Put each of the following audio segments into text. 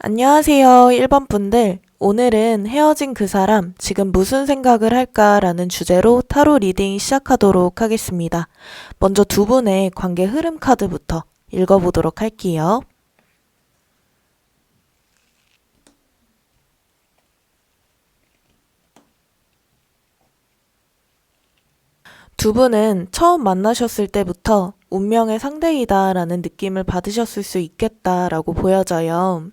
안녕하세요, 1번 분들. 오늘은 헤어진 그 사람, 지금 무슨 생각을 할까라는 주제로 타로 리딩 시작하도록 하겠습니다. 먼저 두 분의 관계 흐름 카드부터 읽어보도록 할게요. 두 분은 처음 만나셨을 때부터 운명의 상대이다라는 느낌을 받으셨을 수 있겠다라고 보여져요.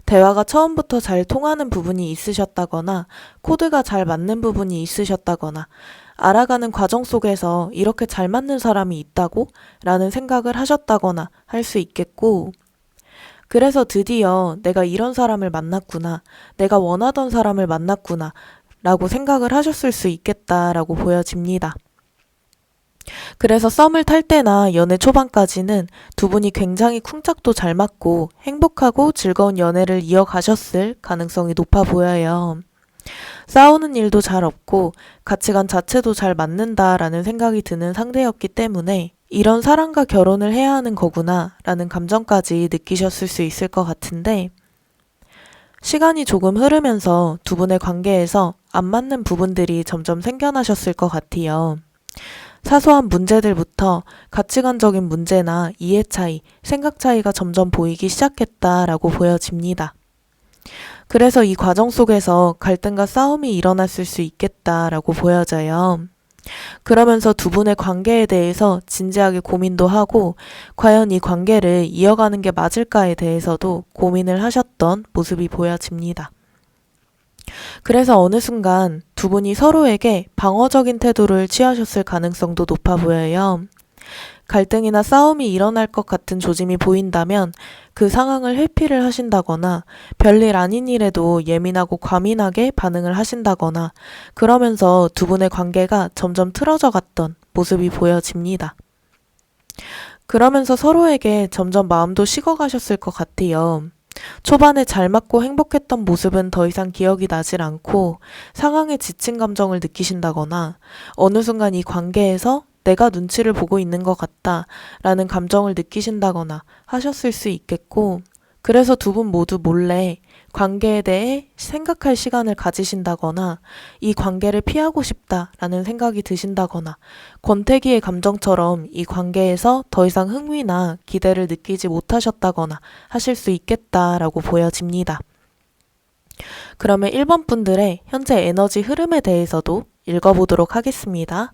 대화가 처음부터 잘 통하는 부분이 있으셨다거나 코드가 잘 맞는 부분이 있으셨다거나 알아가는 과정 속에서 이렇게 잘 맞는 사람이 있다고? 라는 생각을 하셨다거나 할 수 있겠고, 그래서 드디어 내가 이런 사람을 만났구나, 내가 원하던 사람을 만났구나 라고 생각을 하셨을 수 있겠다라고 보여집니다. 그래서 썸을 탈 때나 연애 초반까지는 두 분이 굉장히 쿵짝도 잘 맞고 행복하고 즐거운 연애를 이어가셨을 가능성이 높아 보여요. 싸우는 일도 잘 없고 가치관 자체도 잘 맞는다라는 생각이 드는 상대였기 때문에 이런 사람과 결혼을 해야 하는 거구나 라는 감정까지 느끼셨을 수 있을 것 같은데, 시간이 조금 흐르면서 두 분의 관계에서 안 맞는 부분들이 점점 생겨나셨을 것 같아요. 사소한 문제들부터 가치관적인 문제나 이해 차이, 생각 차이가 점점 보이기 시작했다라고 보여집니다. 그래서 이 과정 속에서 갈등과 싸움이 일어났을 수 있겠다라고 보여져요. 그러면서 두 분의 관계에 대해서 진지하게 고민도 하고, 과연 이 관계를 이어가는 게 맞을까에 대해서도 고민을 하셨던 모습이 보여집니다. 그래서 어느 순간 두 분이 서로에게 방어적인 태도를 취하셨을 가능성도 높아 보여요. 갈등이나 싸움이 일어날 것 같은 조짐이 보인다면 그 상황을 회피를 하신다거나 별일 아닌 일에도 예민하고 과민하게 반응을 하신다거나, 그러면서 두 분의 관계가 점점 틀어져 갔던 모습이 보여집니다. 그러면서 서로에게 점점 마음도 식어가셨을 것 같아요. 초반에 잘 맞고 행복했던 모습은 더 이상 기억이 나질 않고 상황에 지친 감정을 느끼신다거나, 어느 순간 이 관계에서 내가 눈치를 보고 있는 것 같다 라는 감정을 느끼신다거나 하셨을 수 있겠고, 그래서 두 분 모두 몰래 관계에 대해 생각할 시간을 가지신다거나 이 관계를 피하고 싶다라는 생각이 드신다거나, 권태기의 감정처럼 이 관계에서 더 이상 흥미나 기대를 느끼지 못하셨다거나 하실 수 있겠다라고 보여집니다. 그러면 1번 분들의 현재 에너지 흐름에 대해서도 읽어보도록 하겠습니다.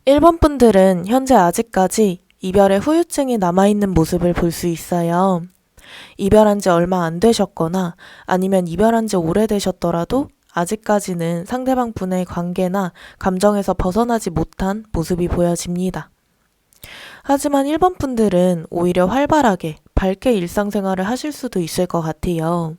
1번 분들은 현재 아직까지 이별의 후유증이 남아있는 모습을 볼 수 있어요. 이별한 지 얼마 안 되셨거나 아니면 이별한 지 오래되셨더라도 아직까지는 상대방 분의 관계나 감정에서 벗어나지 못한 모습이 보여집니다. 하지만 1번 분들은 오히려 활발하게 밝게 일상생활을 하실 수도 있을 것 같아요.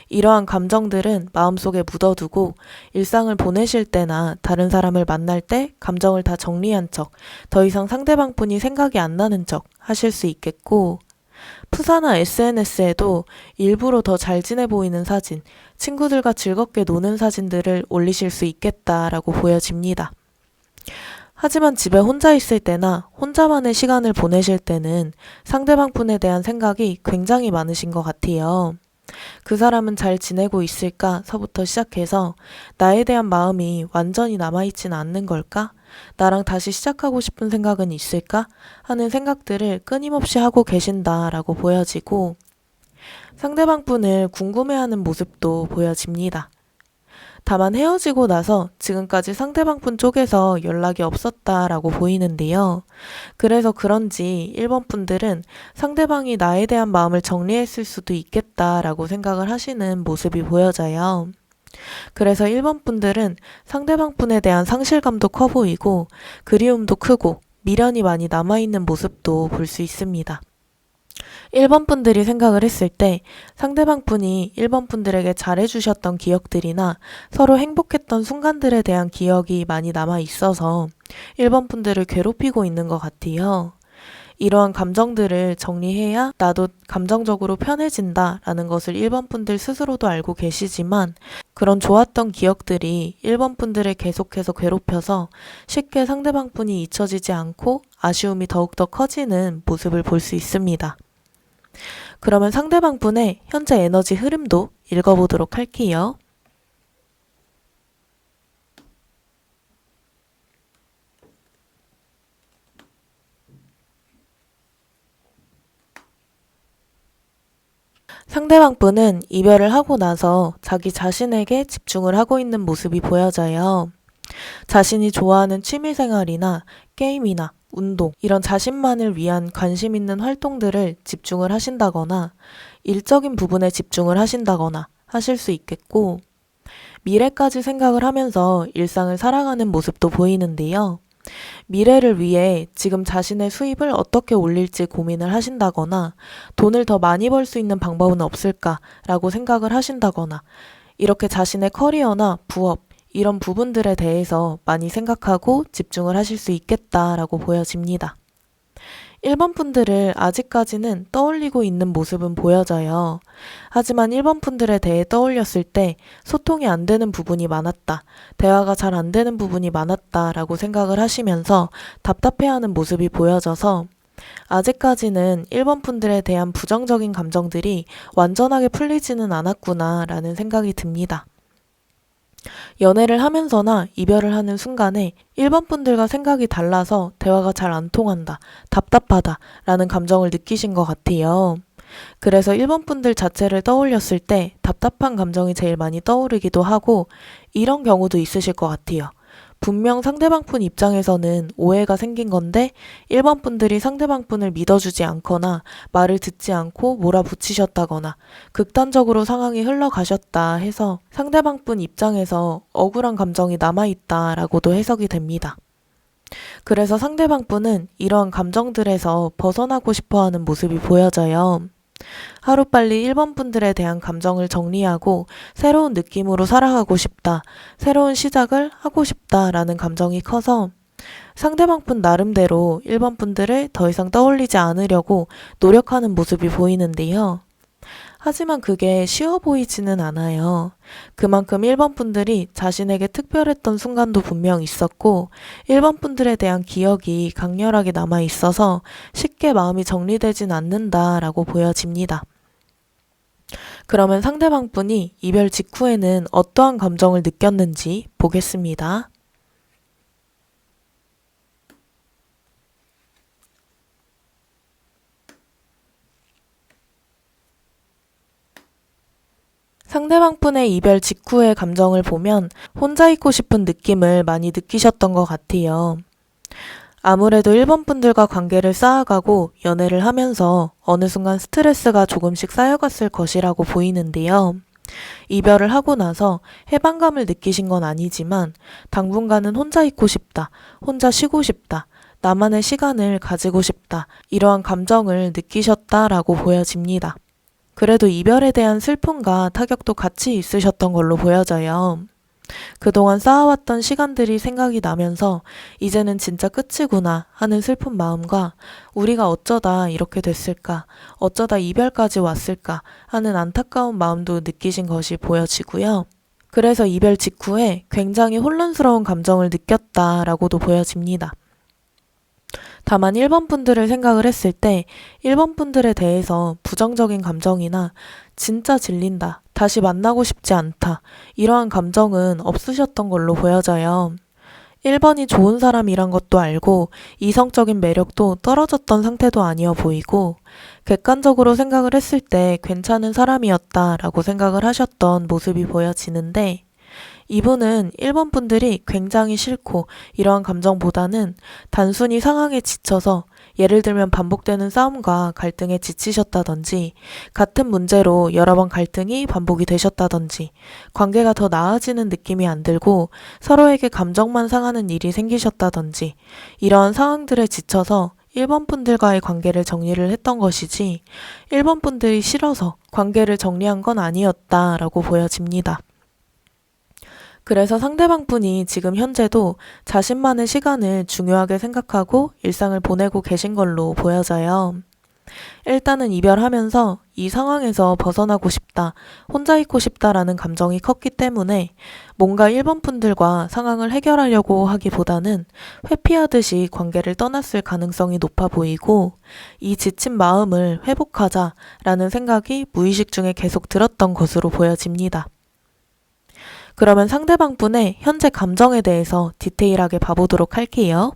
이러한 감정들은 마음속에 묻어두고 일상을 보내실 때나 다른 사람을 만날 때 감정을 다 정리한 척, 더 이상 상대방 분이 생각이 안 나는 척 하실 수 있겠고, 푸사나 SNS에도 일부러 더 잘 지내 보이는 사진, 친구들과 즐겁게 노는 사진들을 올리실 수 있겠다라고 보여집니다. 하지만 집에 혼자 있을 때나 혼자만의 시간을 보내실 때는 상대방 분에 대한 생각이 굉장히 많으신 것 같아요. 그 사람은 잘 지내고 있을까?서부터 시작해서 나에 대한 마음이 완전히 남아있진 않는 걸까? 나랑 다시 시작하고 싶은 생각은 있을까? 하는 생각들을 끊임없이 하고 계신다라고 보여지고, 상대방 분을 궁금해하는 모습도 보여집니다. 다만 헤어지고 나서 지금까지 상대방 분 쪽에서 연락이 없었다라고 보이는데요. 그래서 그런지 1번 분들은 상대방이 나에 대한 마음을 정리했을 수도 있겠다라고 생각을 하시는 모습이 보여져요. 그래서 1번 분들은 상대방 분에 대한 상실감도 커 보이고 그리움도 크고 미련이 많이 남아있는 모습도 볼 수 있습니다. 1번 분들이 생각을 했을 때 상대방 분이 1번 분들에게 잘해주셨던 기억들이나 서로 행복했던 순간들에 대한 기억이 많이 남아 있어서 1번 분들을 괴롭히고 있는 것 같아요. 이러한 감정들을 정리해야 나도 감정적으로 편해진다 라는 것을 1번 분들 스스로도 알고 계시지만 그런 좋았던 기억들이 1번 분들을 계속해서 괴롭혀서 쉽게 상대방 분이 잊혀지지 않고 아쉬움이 더욱더 커지는 모습을 볼 수 있습니다. 그러면 상대방 분의 현재 에너지 흐름도 읽어보도록 할게요. 상대방 분은 이별을 하고 나서 자기 자신에게 집중을 하고 있는 모습이 보여져요. 자신이 좋아하는 취미생활이나 게임이나 운동, 이런 자신만을 위한 관심 있는 활동들을 집중을 하신다거나 일적인 부분에 집중을 하신다거나 하실 수 있겠고, 미래까지 생각을 하면서 일상을 살아가는 모습도 보이는데요. 미래를 위해 지금 자신의 수입을 어떻게 올릴지 고민을 하신다거나 돈을 더 많이 벌 수 있는 방법은 없을까라고 생각을 하신다거나 이렇게 자신의 커리어나 부업 이런 부분들에 대해서 많이 생각하고 집중을 하실 수 있겠다라고 보여집니다. 1번 분들을 아직까지는 떠올리고 있는 모습은 보여져요. 하지만 1번 분들에 대해 떠올렸을 때 소통이 안 되는 부분이 많았다, 대화가 잘 안 되는 부분이 많았다 라고 생각을 하시면서 답답해하는 모습이 보여져서 아직까지는 1번 분들에 대한 부정적인 감정들이 완전하게 풀리지는 않았구나 라는 생각이 듭니다. 연애를 하면서나 이별을 하는 순간에 1번 분들과 생각이 달라서 대화가 잘 안 통한다, 답답하다 라는 감정을 느끼신 것 같아요. 그래서 1번 분들 자체를 떠올렸을 때 답답한 감정이 제일 많이 떠오르기도 하고 이런 경우도 있으실 것 같아요. 분명 상대방 분 입장에서는 오해가 생긴 건데 1번 분들이 상대방 분을 믿어주지 않거나 말을 듣지 않고 몰아붙이셨다거나 극단적으로 상황이 흘러가셨다 해서 상대방 분 입장에서 억울한 감정이 남아있다라고도 해석이 됩니다. 그래서 상대방 분은 이러한 감정들에서 벗어나고 싶어하는 모습이 보여져요. 하루빨리 1번 분들에 대한 감정을 정리하고 새로운 느낌으로 살아가고 싶다, 새로운 시작을 하고 싶다라는 감정이 커서 상대방 분 나름대로 1번 분들을 더 이상 떠올리지 않으려고 노력하는 모습이 보이는데요. 하지만 그게 쉬워 보이지는 않아요. 그만큼 1번 분들이 자신에게 특별했던 순간도 분명 있었고 1번 분들에 대한 기억이 강렬하게 남아 있어서 쉽게 마음이 정리되진 않는다라고 보여집니다. 그러면 상대방 분이 이별 직후에는 어떠한 감정을 느꼈는지 보겠습니다. 상대방 분의 이별 직후의 감정을 보면 혼자 있고 싶은 느낌을 많이 느끼셨던 것 같아요. 아무래도 1번 분들과 관계를 쌓아가고 연애를 하면서 어느 순간 스트레스가 조금씩 쌓여갔을 것이라고 보이는데요. 이별을 하고 나서 해방감을 느끼신 건 아니지만 당분간은 혼자 있고 싶다, 혼자 쉬고 싶다, 나만의 시간을 가지고 싶다, 이러한 감정을 느끼셨다라고 보여집니다. 그래도 이별에 대한 슬픔과 타격도 같이 있으셨던 걸로 보여져요. 그동안 쌓아왔던 시간들이 생각이 나면서 이제는 진짜 끝이구나 하는 슬픈 마음과 우리가 어쩌다 이렇게 됐을까, 어쩌다 이별까지 왔을까 하는 안타까운 마음도 느끼신 것이 보여지고요. 그래서 이별 직후에 굉장히 혼란스러운 감정을 느꼈다라고도 보여집니다. 다만 1번 분들을 생각을 했을 때 1번 분들에 대해서 부정적인 감정이나 진짜 질린다, 다시 만나고 싶지 않다, 이러한 감정은 없으셨던 걸로 보여져요. 1번이 좋은 사람이란 것도 알고 이성적인 매력도 떨어졌던 상태도 아니어 보이고 객관적으로 생각을 했을 때 괜찮은 사람이었다라고 생각을 하셨던 모습이 보여지는데 이분은 1번 분들이 굉장히 싫고 이러한 감정보다는 단순히 상황에 지쳐서 예를 들면 반복되는 싸움과 갈등에 지치셨다든지 같은 문제로 여러 번 갈등이 반복이 되셨다든지 관계가 더 나아지는 느낌이 안 들고 서로에게 감정만 상하는 일이 생기셨다든지 이러한 상황들에 지쳐서 1번 분들과의 관계를 정리를 했던 것이지 1번 분들이 싫어서 관계를 정리한 건 아니었다라고 보여집니다. 그래서 상대방 분이 지금 현재도 자신만의 시간을 중요하게 생각하고 일상을 보내고 계신 걸로 보여져요. 일단은 이별하면서 이 상황에서 벗어나고 싶다, 혼자 있고 싶다라는 감정이 컸기 때문에 뭔가 1번 분들과 상황을 해결하려고 하기보다는 회피하듯이 관계를 떠났을 가능성이 높아 보이고, 이 지친 마음을 회복하자라는 생각이 무의식 중에 계속 들었던 것으로 보여집니다. 그러면 상대방 분의 현재 감정에 대해서 디테일하게 봐보도록 할게요.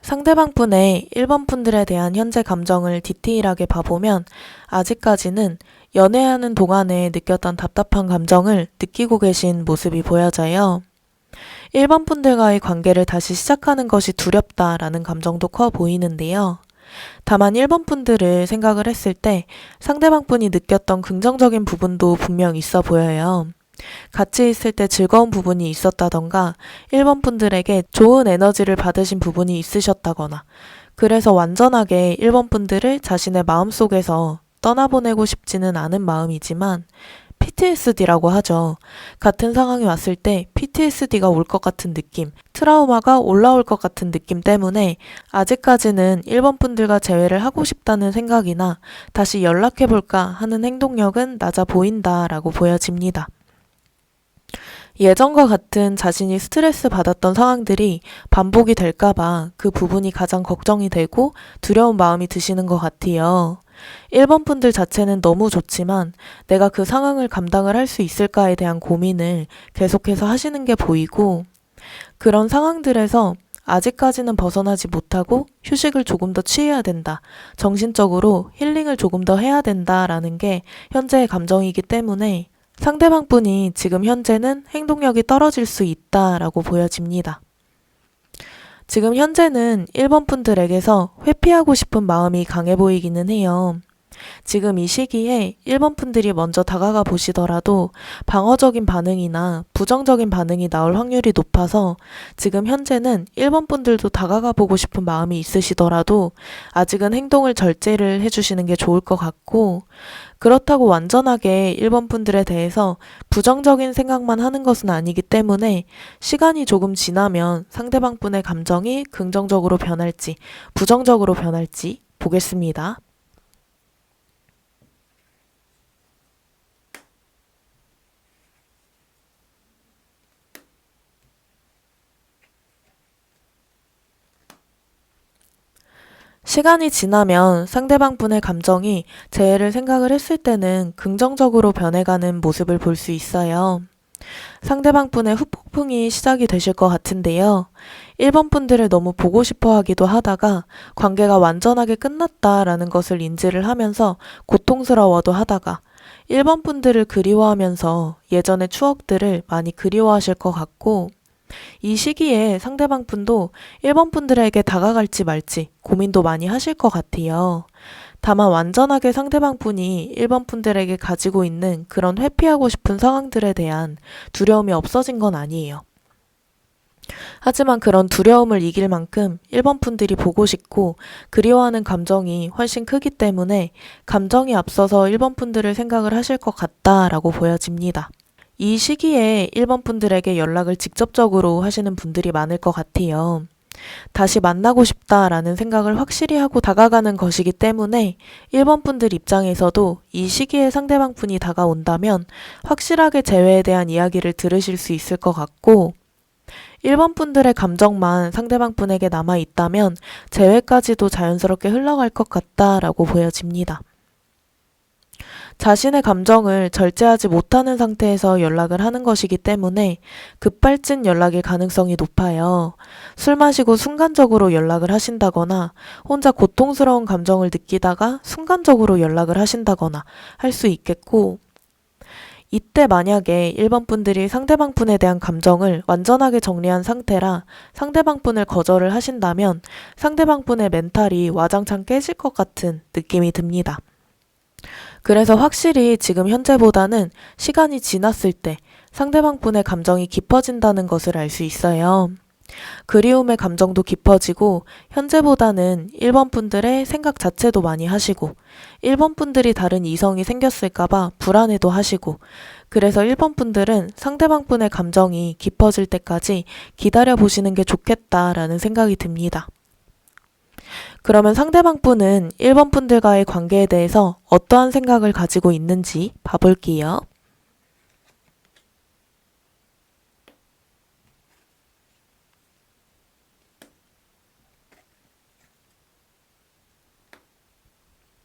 상대방 분의 1번 분들에 대한 현재 감정을 디테일하게 봐보면 아직까지는 연애하는 동안에 느꼈던 답답한 감정을 느끼고 계신 모습이 보여져요. 1번 분들과의 관계를 다시 시작하는 것이 두렵다라는 감정도 커 보이는데요. 다만 1번 분들을 생각을 했을 때 상대방 분이 느꼈던 긍정적인 부분도 분명 있어 보여요. 같이 있을 때 즐거운 부분이 있었다던가 1번 분들에게 좋은 에너지를 받으신 부분이 있으셨다거나, 그래서 완전하게 1번 분들을 자신의 마음속에서 떠나보내고 싶지는 않은 마음이지만 PTSD라고 하죠. 같은 상황이 왔을 때 PTSD가 올 것 같은 느낌, 트라우마가 올라올 것 같은 느낌 때문에 아직까지는 1번 분들과 재회를 하고 싶다는 생각이나 다시 연락해볼까 하는 행동력은 낮아 보인다라고 보여집니다. 예전과 같은 자신이 스트레스 받았던 상황들이 반복이 될까봐 그 부분이 가장 걱정이 되고 두려운 마음이 드시는 것 같아요. 1번 분들 자체는 너무 좋지만 내가 그 상황을 감당을 할 수 있을까에 대한 고민을 계속해서 하시는 게 보이고, 그런 상황들에서 아직까지는 벗어나지 못하고 휴식을 조금 더 취해야 된다, 정신적으로 힐링을 조금 더 해야 된다라는 게 현재의 감정이기 때문에 상대방 분이 지금 현재는 행동력이 떨어질 수 있다라고 보여집니다. 지금 현재는 1번 분들에게서 회피하고 싶은 마음이 강해 보이기는 해요. 지금 이 시기에 1번 분들이 먼저 다가가 보시더라도 방어적인 반응이나 부정적인 반응이 나올 확률이 높아서 지금 현재는 1번 분들도 다가가 보고 싶은 마음이 있으시더라도 아직은 행동을 절제를 해주시는 게 좋을 것 같고, 그렇다고 완전하게 1번 분들에 대해서 부정적인 생각만 하는 것은 아니기 때문에 시간이 조금 지나면 상대방 분의 감정이 긍정적으로 변할지 부정적으로 변할지 보겠습니다. 시간이 지나면 상대방 분의 감정이 재해를 생각을 했을 때는 긍정적으로 변해가는 모습을 볼 수 있어요. 상대방 분의 후폭풍이 시작이 되실 것 같은데요. 1번 분들을 너무 보고 싶어 하기도 하다가 관계가 완전하게 끝났다라는 것을 인지를 하면서 고통스러워도 하다가 1번 분들을 그리워하면서 예전의 추억들을 많이 그리워하실 것 같고, 이 시기에 상대방 분도 1번 분들에게 다가갈지 말지 고민도 많이 하실 것 같아요. 다만 완전하게 상대방 분이 1번 분들에게 가지고 있는 그런 회피하고 싶은 상황들에 대한 두려움이 없어진 건 아니에요. 하지만 그런 두려움을 이길 만큼 1번 분들이 보고 싶고 그리워하는 감정이 훨씬 크기 때문에 감정이 앞서서 1번 분들을 생각을 하실 것 같다라고 보여집니다. 이 시기에 1번 분들에게 연락을 직접적으로 하시는 분들이 많을 것 같아요. 다시 만나고 싶다라는 생각을 확실히 하고 다가가는 것이기 때문에 1번 분들 입장에서도 이 시기에 상대방 분이 다가온다면 확실하게 재회에 대한 이야기를 들으실 수 있을 것 같고, 1번 분들의 감정만 상대방 분에게 남아 있다면 재회까지도 자연스럽게 흘러갈 것 같다라고 보여집니다. 자신의 감정을 절제하지 못하는 상태에서 연락을 하는 것이기 때문에 급발진 연락일 가능성이 높아요. 술 마시고 순간적으로 연락을 하신다거나 혼자 고통스러운 감정을 느끼다가 순간적으로 연락을 하신다거나 할 수 있겠고, 이때 만약에 1번 분들이 상대방 분에 대한 감정을 완전하게 정리한 상태라 상대방 분을 거절을 하신다면 상대방 분의 멘탈이 와장창 깨질 것 같은 느낌이 듭니다. 그래서 확실히 지금 현재보다는 시간이 지났을 때 상대방 분의 감정이 깊어진다는 것을 알 수 있어요. 그리움의 감정도 깊어지고 현재보다는 1번 분들의 생각 자체도 많이 하시고 1번 분들이 다른 이성이 생겼을까봐 불안해도 하시고 그래서 1번 분들은 상대방 분의 감정이 깊어질 때까지 기다려 보시는 게 좋겠다라는 생각이 듭니다. 그러면 상대방 분은 1번 분들과의 관계에 대해서 어떠한 생각을 가지고 있는지 봐볼게요.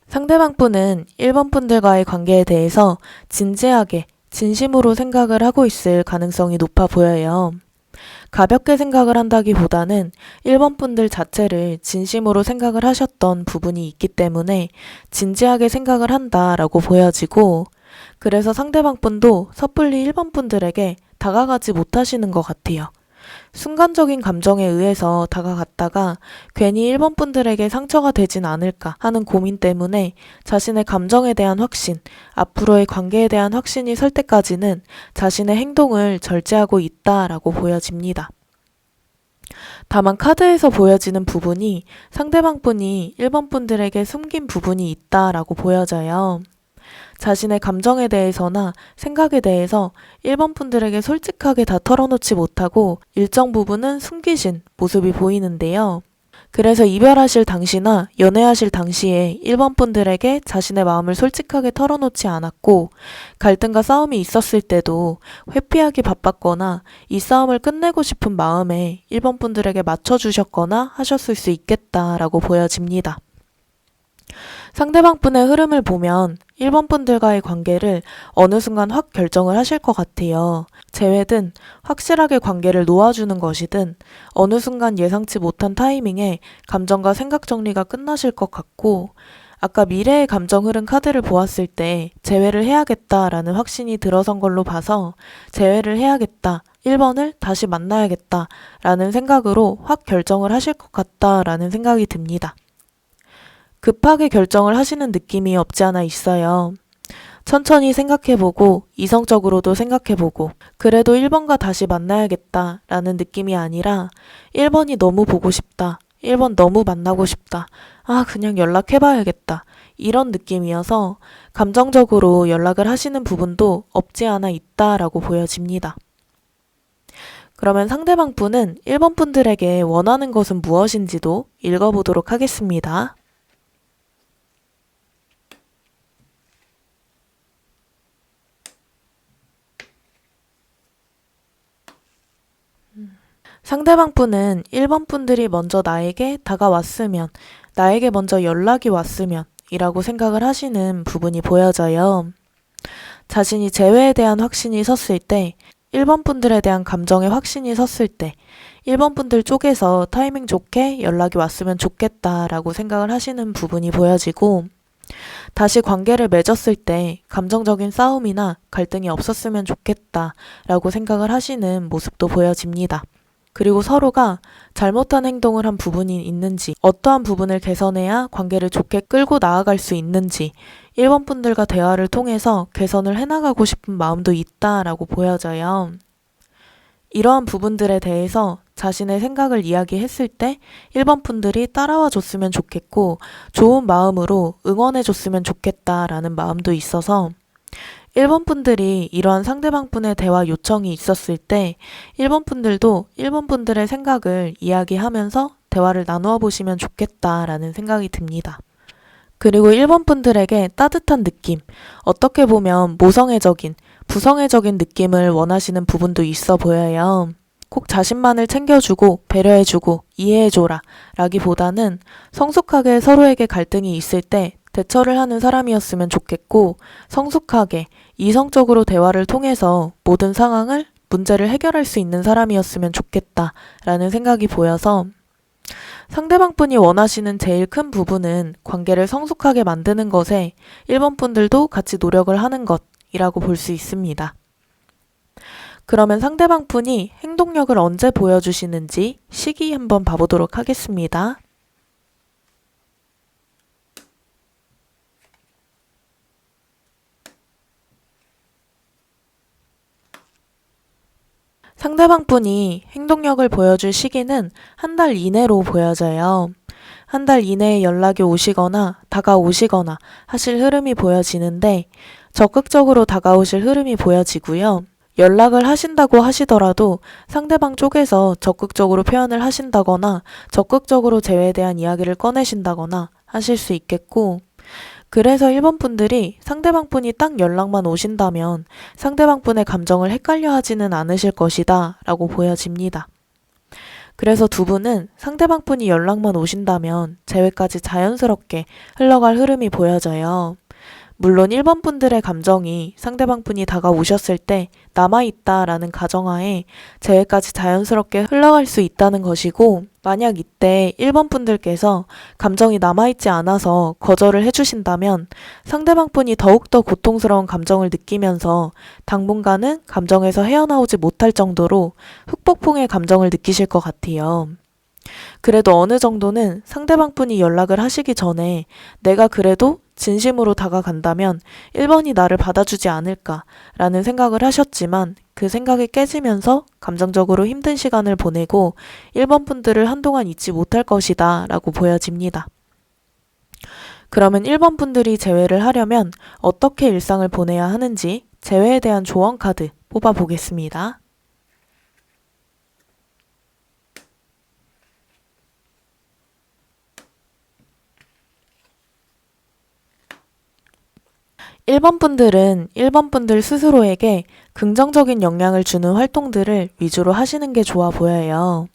상대방 분은 1번 분들과의 관계에 대해서 진지하게, 진심으로 생각을 하고 있을 가능성이 높아 보여요. 가볍게 생각을 한다기보다는 1번 분들 자체를 진심으로 생각을 하셨던 부분이 있기 때문에 진지하게 생각을 한다라고 보여지고 그래서 상대방 분도 섣불리 1번 분들에게 다가가지 못하시는 것 같아요. 순간적인 감정에 의해서 다가갔다가 괜히 1번 분들에게 상처가 되진 않을까 하는 고민 때문에 자신의 감정에 대한 확신, 앞으로의 관계에 대한 확신이 설 때까지는 자신의 행동을 절제하고 있다라고 보여집니다. 다만 카드에서 보여지는 부분이 상대방 분이 1번 분들에게 숨긴 부분이 있다라고 보여져요. 자신의 감정에 대해서나 생각에 대해서 1번 분들에게 솔직하게 다 털어놓지 못하고 일정 부분은 숨기신 모습이 보이는데요. 그래서 이별하실 당시나 연애하실 당시에 1번 분들에게 자신의 마음을 솔직하게 털어놓지 않았고 갈등과 싸움이 있었을 때도 회피하기 바빴거나 이 싸움을 끝내고 싶은 마음에 1번 분들에게 맞춰주셨거나 하셨을 수 있겠다라고 보여집니다. 상대방 분의 흐름을 보면 1번 분들과의 관계를 어느 순간 확 결정을 하실 것 같아요. 재회든 확실하게 관계를 놓아주는 것이든 어느 순간 예상치 못한 타이밍에 감정과 생각 정리가 끝나실 것 같고 아까 미래의 감정 흐름 카드를 보았을 때 재회를 해야겠다라는 확신이 들어선 걸로 봐서 재회를 해야겠다. 1번을 다시 만나야겠다 라는 생각으로 확 결정을 하실 것 같다라는 생각이 듭니다. 급하게 결정을 하시는 느낌이 없지 않아 있어요. 천천히 생각해보고 이성적으로도 생각해보고 그래도 1번과 다시 만나야겠다 라는 느낌이 아니라 1번이 너무 보고 싶다. 1번 너무 만나고 싶다. 아, 그냥 연락해봐야겠다. 이런 느낌이어서 감정적으로 연락을 하시는 부분도 없지 않아 있다라고 보여집니다. 그러면 상대방 분은 1번 분들에게 원하는 것은 무엇인지도 읽어보도록 하겠습니다. 상대방 분은 1번 분들이 먼저 나에게 다가왔으면, 나에게 먼저 연락이 왔으면 이라고 생각을 하시는 부분이 보여져요. 자신이 재회에 대한 확신이 섰을 때, 1번 분들에 대한 감정의 확신이 섰을 때, 1번 분들 쪽에서 타이밍 좋게 연락이 왔으면 좋겠다라고 생각을 하시는 부분이 보여지고, 다시 관계를 맺었을 때 감정적인 싸움이나 갈등이 없었으면 좋겠다라고 생각을 하시는 모습도 보여집니다. 그리고 서로가 잘못한 행동을 한 부분이 있는지, 어떠한 부분을 개선해야 관계를 좋게 끌고 나아갈 수 있는지 1번 분들과 대화를 통해서 개선을 해나가고 싶은 마음도 있다라고 보여져요. 이러한 부분들에 대해서 자신의 생각을 이야기했을 때 1번 분들이 따라와 줬으면 좋겠고 좋은 마음으로 응원해 줬으면 좋겠다라는 마음도 있어서 1번 분들이 이러한 상대방 분의 대화 요청이 있었을 때 1번 분들도 1번 분들의 생각을 이야기하면서 대화를 나누어 보시면 좋겠다라는 생각이 듭니다. 그리고 1번 분들에게 따뜻한 느낌, 어떻게 보면 모성애적인, 부성애적인 느낌을 원하시는 부분도 있어 보여요. 꼭 자신만을 챙겨주고 배려해주고 이해해줘라 라기보다는 성숙하게 서로에게 갈등이 있을 때 대처를 하는 사람이었으면 좋겠고 성숙하게 이성적으로 대화를 통해서 모든 상황을 문제를 해결할 수 있는 사람이었으면 좋겠다라는 생각이 보여서 상대방 분이 원하시는 제일 큰 부분은 관계를 성숙하게 만드는 것에 1번 분들도 같이 노력을 하는 것이라고 볼 수 있습니다. 그러면 상대방 분이 행동력을 언제 보여주시는지 시기 한번 봐보도록 하겠습니다. 상대방 분이 행동력을 보여줄 시기는 한 달 이내로 보여져요. 한 달 이내에 연락이 오시거나 다가오시거나 하실 흐름이 보여지는데 적극적으로 다가오실 흐름이 보여지고요. 연락을 하신다고 하시더라도 상대방 쪽에서 적극적으로 표현을 하신다거나 적극적으로 재회에 대한 이야기를 꺼내신다거나 하실 수 있겠고, 그래서 1번 분들이 상대방 분이 딱 연락만 오신다면 상대방 분의 감정을 헷갈려 하지는 않으실 것이다 라고 보여집니다. 그래서 두 분은 상대방 분이 연락만 오신다면 재회까지 자연스럽게 흘러갈 흐름이 보여져요. 물론 1번 분들의 감정이 상대방 분이 다가오셨을 때 남아있다라는 가정하에 재회까지 자연스럽게 흘러갈 수 있다는 것이고, 만약 이때 1번 분들께서 감정이 남아있지 않아서 거절을 해주신다면 상대방 분이 더욱더 고통스러운 감정을 느끼면서 당분간은 감정에서 헤어나오지 못할 정도로 후폭풍의 감정을 느끼실 것 같아요. 그래도 어느 정도는 상대방 분이 연락을 하시기 전에 내가 그래도 진심으로 다가간다면 1번이 나를 받아주지 않을까라는 생각을 하셨지만 그 생각이 깨지면서 감정적으로 힘든 시간을 보내고 1번 분들을 한동안 잊지 못할 것이다 라고 보여집니다. 그러면 1번 분들이 재회를 하려면 어떻게 일상을 보내야 하는지 재회에 대한 조언 카드 뽑아보겠습니다. 1번 분들은 1번 분들 스스로에게 긍정적인 영향을 주는 활동들을 위주로 하시는 게 좋아 보여요.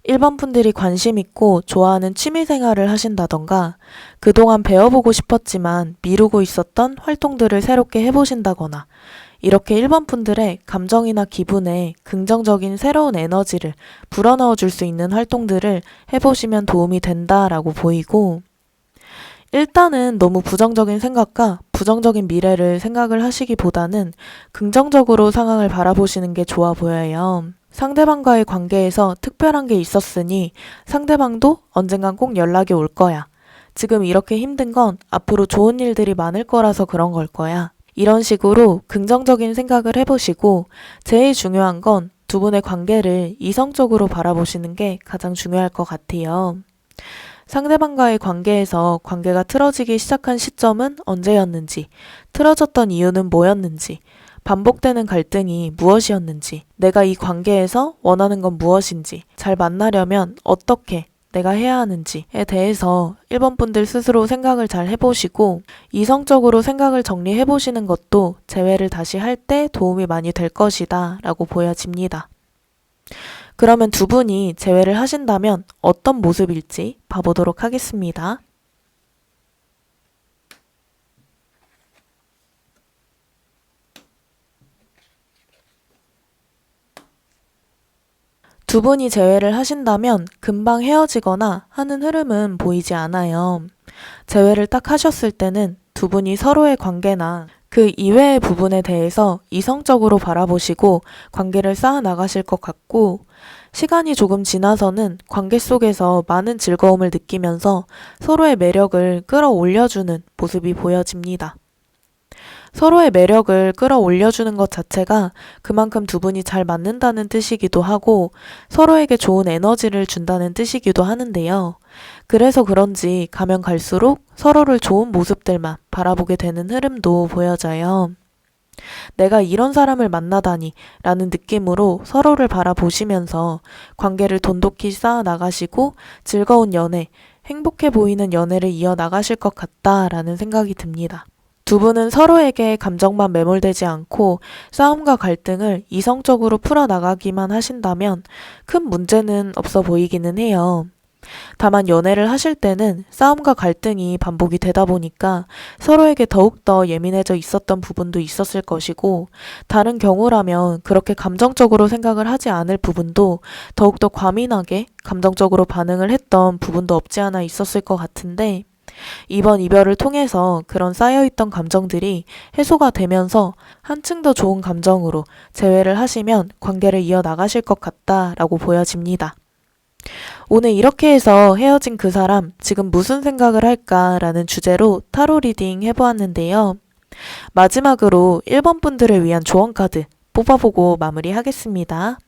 1번 분들이 관심 있고 좋아하는 취미 생활을 하신다던가 그동안 배워보고 싶었지만 미루고 있었던 활동들을 새롭게 해보신다거나 이렇게 1번 분들의 감정이나 기분에 긍정적인 새로운 에너지를 불어넣어 줄 수 있는 활동들을 해보시면 도움이 된다라고 보이고, 일단은 너무 부정적인 생각과 부정적인 미래를 생각을 하시기보다는 긍정적으로 상황을 바라보시는 게 좋아 보여요. 상대방과의 관계에서 특별한 게 있었으니 상대방도 언젠간 꼭 연락이 올 거야. 지금 이렇게 힘든 건 앞으로 좋은 일들이 많을 거라서 그런 걸 거야. 이런 식으로 긍정적인 생각을 해보시고, 제일 중요한 건 두 분의 관계를 이성적으로 바라보시는 게 가장 중요할 것 같아요. 상대방과의 관계에서 관계가 틀어지기 시작한 시점은 언제였는지, 틀어졌던 이유는 뭐였는지, 반복되는 갈등이 무엇이었는지, 내가 이 관계에서 원하는 건 무엇인지, 잘 만나려면 어떻게 내가 해야 하는지에 대해서 1번 분들 스스로 생각을 잘 해보시고 이성적으로 생각을 정리해보시는 것도 재회를 다시 할 때 도움이 많이 될 것이다 라고 보여집니다. 그러면 두 분이 재회를 하신다면 어떤 모습일지 봐보도록 하겠습니다. 두 분이 재회를 하신다면 금방 헤어지거나 하는 흐름은 보이지 않아요. 재회를 딱 하셨을 때는 두 분이 서로의 관계나 그 이외의 부분에 대해서 이성적으로 바라보시고 관계를 쌓아 나가실 것 같고, 시간이 조금 지나서는 관계 속에서 많은 즐거움을 느끼면서 서로의 매력을 끌어올려주는 모습이 보여집니다. 서로의 매력을 끌어올려주는 것 자체가 그만큼 두 분이 잘 맞는다는 뜻이기도 하고 서로에게 좋은 에너지를 준다는 뜻이기도 하는데요. 그래서 그런지 가면 갈수록 서로를 좋은 모습들만 바라보게 되는 흐름도 보여져요. 내가 이런 사람을 만나다니 라는 느낌으로 서로를 바라보시면서 관계를 돈독히 쌓아 나가시고 즐거운 연애, 행복해 보이는 연애를 이어나가실 것 같다라는 생각이 듭니다. 두 분은 서로에게 감정만 매몰되지 않고 싸움과 갈등을 이성적으로 풀어나가기만 하신다면 큰 문제는 없어 보이기는 해요. 다만 연애를 하실 때는 싸움과 갈등이 반복이 되다 보니까 서로에게 더욱더 예민해져 있었던 부분도 있었을 것이고, 다른 경우라면 그렇게 감정적으로 생각을 하지 않을 부분도 더욱더 과민하게 감정적으로 반응을 했던 부분도 없지 않아 있었을 것 같은데, 이번 이별을 통해서 그런 쌓여있던 감정들이 해소가 되면서 한층 더 좋은 감정으로 재회를 하시면 관계를 이어나가실 것 같다라고 보여집니다. 오늘 이렇게 해서 헤어진 그 사람 지금 무슨 생각을 할까라는 주제로 타로 리딩 해보았는데요. 마지막으로 1번 분들을 위한 조언 카드 뽑아보고 마무리하겠습니다.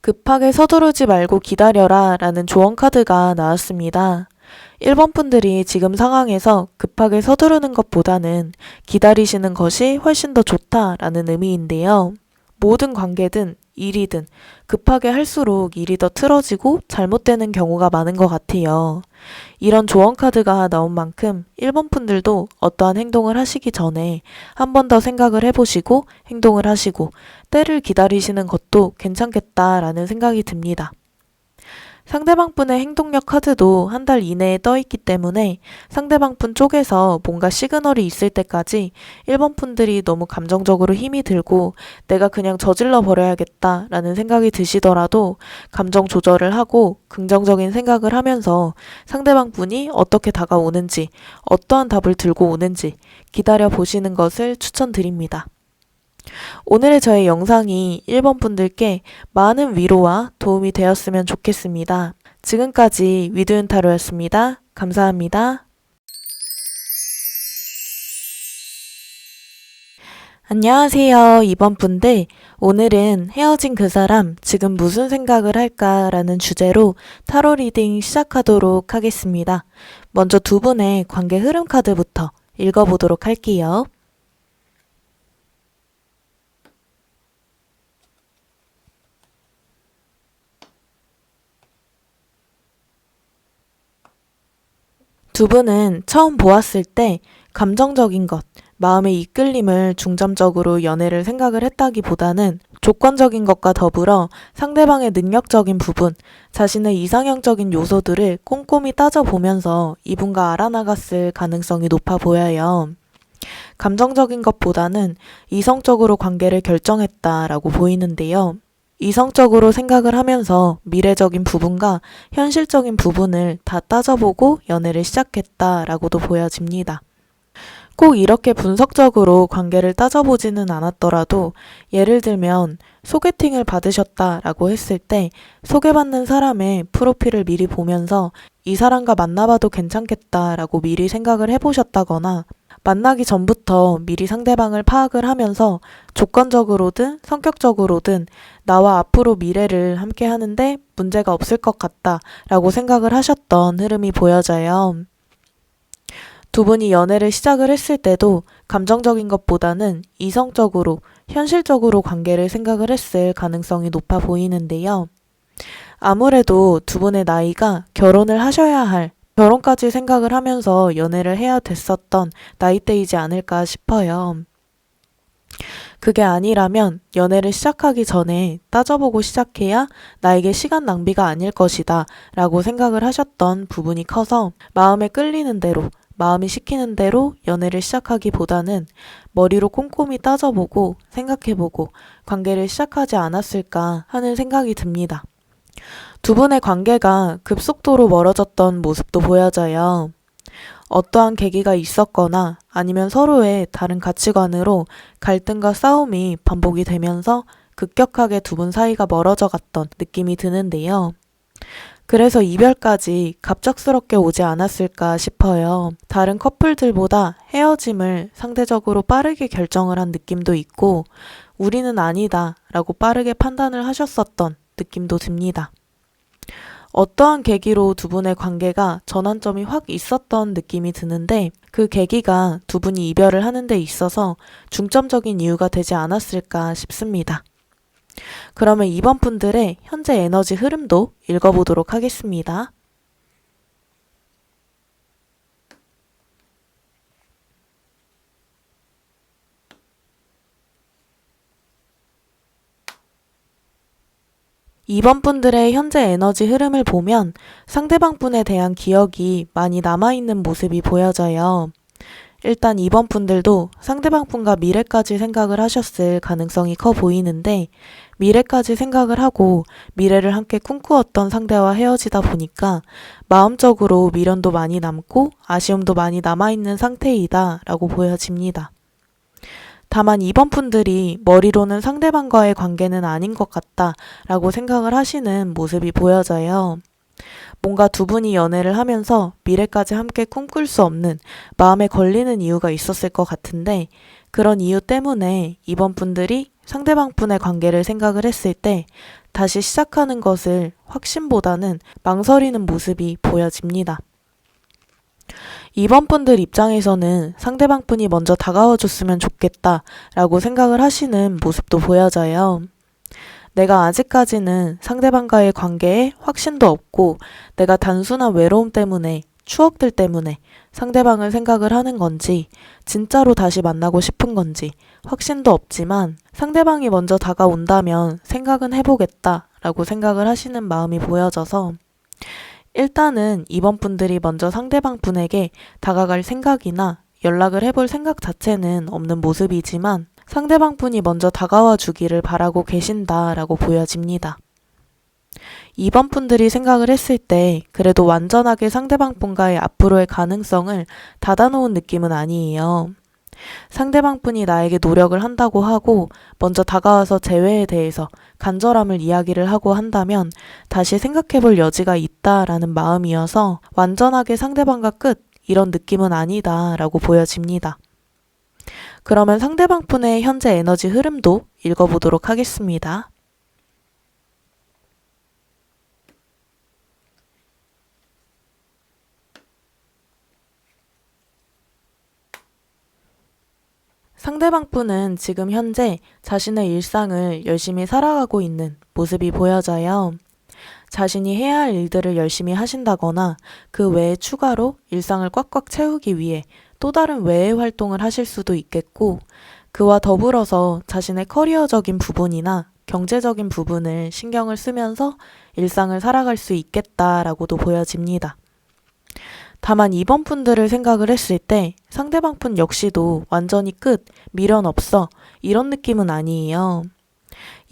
급하게 서두르지 말고 기다려라 라는 조언 카드가 나왔습니다. 1번 분들이 지금 상황에서 급하게 서두르는 것보다는 기다리시는 것이 훨씬 더 좋다라는 의미인데요. 모든 관계든 일이든 급하게 할수록 일이 더 틀어지고 잘못되는 경우가 많은 것 같아요. 이런 조언 카드가 나온 만큼 1번 분들도 어떠한 행동을 하시기 전에 한 번 더 생각을 해보시고 행동을 하시고 때를 기다리시는 것도 괜찮겠다라는 생각이 듭니다. 상대방 분의 행동력 카드도 한 달 이내에 떠 있기 때문에 상대방 분 쪽에서 뭔가 시그널이 있을 때까지 1번 분들이 너무 감정적으로 힘이 들고 내가 그냥 저질러 버려야겠다 라는 생각이 드시더라도 감정 조절을 하고 긍정적인 생각을 하면서 상대방 분이 어떻게 다가오는지 어떠한 답을 들고 오는지 기다려 보시는 것을 추천드립니다. 오늘의 저의 영상이 1번 분들께 많은 위로와 도움이 되었으면 좋겠습니다. 지금까지 위드윤 타로였습니다. 감사합니다. 안녕하세요, 2번 분들. 오늘은 헤어진 그 사람 지금 무슨 생각을 할까 라는 주제로 타로 리딩 시작하도록 하겠습니다. 먼저 두 분의 관계 흐름 카드부터 읽어보도록 할게요. 두 분은 처음 보았을 때 감정적인 것, 마음의 이끌림을 중점적으로 연애를 생각을 했다기보다는 조건적인 것과 더불어 상대방의 능력적인 부분, 자신의 이상형적인 요소들을 꼼꼼히 따져보면서 이분과 알아나갔을 가능성이 높아 보여요. 감정적인 것보다는 이성적으로 관계를 결정했다라고 보이는데요. 이성적으로 생각을 하면서 미래적인 부분과 현실적인 부분을 다 따져보고 연애를 시작했다라고도 보여집니다. 꼭 이렇게 분석적으로 관계를 따져보지는 않았더라도 예를 들면 소개팅을 받으셨다라고 했을 때 소개받는 사람의 프로필을 미리 보면서 이 사람과 만나봐도 괜찮겠다라고 미리 생각을 해보셨다거나 만나기 전부터 미리 상대방을 파악을 하면서 조건적으로든 성격적으로든 나와 앞으로 미래를 함께 하는데 문제가 없을 것 같다라고 생각을 하셨던 흐름이 보여져요. 두 분이 연애를 시작을 했을 때도 감정적인 것보다는 이성적으로, 현실적으로 관계를 생각을 했을 가능성이 높아 보이는데요. 아무래도 두 분의 나이가 결혼을 하셔야 할, 결혼까지 생각을 하면서 연애를 해야 됐었던 나이대이지 않을까 싶어요. 그게 아니라면 연애를 시작하기 전에 따져보고 시작해야 나에게 시간 낭비가 아닐 것이다 라고 생각을 하셨던 부분이 커서 마음에 끌리는 대로, 마음이 시키는 대로 연애를 시작하기보다는 머리로 꼼꼼히 따져보고 생각해보고 관계를 시작하지 않았을까 하는 생각이 듭니다. 두 분의 관계가 급속도로 멀어졌던 모습도 보여져요. 어떠한 계기가 있었거나 아니면 서로의 다른 가치관으로 갈등과 싸움이 반복이 되면서 급격하게 두 분 사이가 멀어져 갔던 느낌이 드는데요. 그래서 이별까지 갑작스럽게 오지 않았을까 싶어요. 다른 커플들보다 헤어짐을 상대적으로 빠르게 결정을 한 느낌도 있고 우리는 아니다 라고 빠르게 판단을 하셨었던 느낌도 듭니다. 어떠한 계기로 두 분의 관계가 전환점이 확 있었던 느낌이 드는데 그 계기가 두 분이 이별을 하는 데 있어서 중점적인 이유가 되지 않았을까 싶습니다. 그러면 2번 분들의 현재 에너지 흐름도 읽어보도록 하겠습니다. 2번 분들의 현재 에너지 흐름을 보면 상대방 분에 대한 기억이 많이 남아있는 모습이 보여져요. 일단 2번 분들도 상대방 분과 미래까지 생각을 하셨을 가능성이 커 보이는데 미래까지 생각을 하고 미래를 함께 꿈꾸었던 상대와 헤어지다 보니까 마음적으로 미련도 많이 남고 아쉬움도 많이 남아있는 상태이다 라고 보여집니다. 다만 2번 분들이 머리로는 상대방과의 관계는 아닌 것 같다 라고 생각을 하시는 모습이 보여져요. 뭔가 두 분이 연애를 하면서 미래까지 함께 꿈꿀 수 없는 마음에 걸리는 이유가 있었을 것 같은데 그런 이유 때문에 2번 분들이 상대방 분의 관계를 생각을 했을 때 다시 시작하는 것을 확신보다는 망설이는 모습이 보여집니다. 2번 분들 입장에서는 상대방 분이 먼저 다가와 줬으면 좋겠다 라고 생각을 하시는 모습도 보여져요. 내가 아직까지는 상대방과의 관계에 확신도 없고 내가 단순한 외로움 때문에 추억들 때문에 상대방을 생각을 하는 건지 진짜로 다시 만나고 싶은 건지 확신도 없지만 상대방이 먼저 다가온다면 생각은 해보겠다 라고 생각을 하시는 마음이 보여져서 일단은 이번 분들이 먼저 상대방 분에게 다가갈 생각이나 연락을 해볼 생각 자체는 없는 모습이지만 상대방 분이 먼저 다가와 주기를 바라고 계신다라고 보여집니다. 2번 분들이 생각을 했을 때 그래도 완전하게 상대방 분과의 앞으로의 가능성을 닫아놓은 느낌은 아니에요. 상대방 분이 나에게 노력을 한다고 하고 먼저 다가와서 재회에 대해서 간절함을 이야기를 하고 한다면 다시 생각해볼 여지가 있다라는 마음이어서 완전하게 상대방과 끝 이런 느낌은 아니다라고 보여집니다. 그러면 상대방 분의 현재 에너지 흐름도 읽어보도록 하겠습니다. 상대방 분은 지금 현재 자신의 일상을 열심히 살아가고 있는 모습이 보여져요. 자신이 해야 할 일들을 열심히 하신다거나 그 외에 추가로 일상을 꽉꽉 채우기 위해 또 다른 외의 활동을 하실 수도 있겠고 그와 더불어서 자신의 커리어적인 부분이나 경제적인 부분을 신경을 쓰면서 일상을 살아갈 수 있겠다라고도 보여집니다. 다만 2번 분들을 생각을 했을 때 상대방 분 역시도 완전히 끝, 미련 없어 이런 느낌은 아니에요.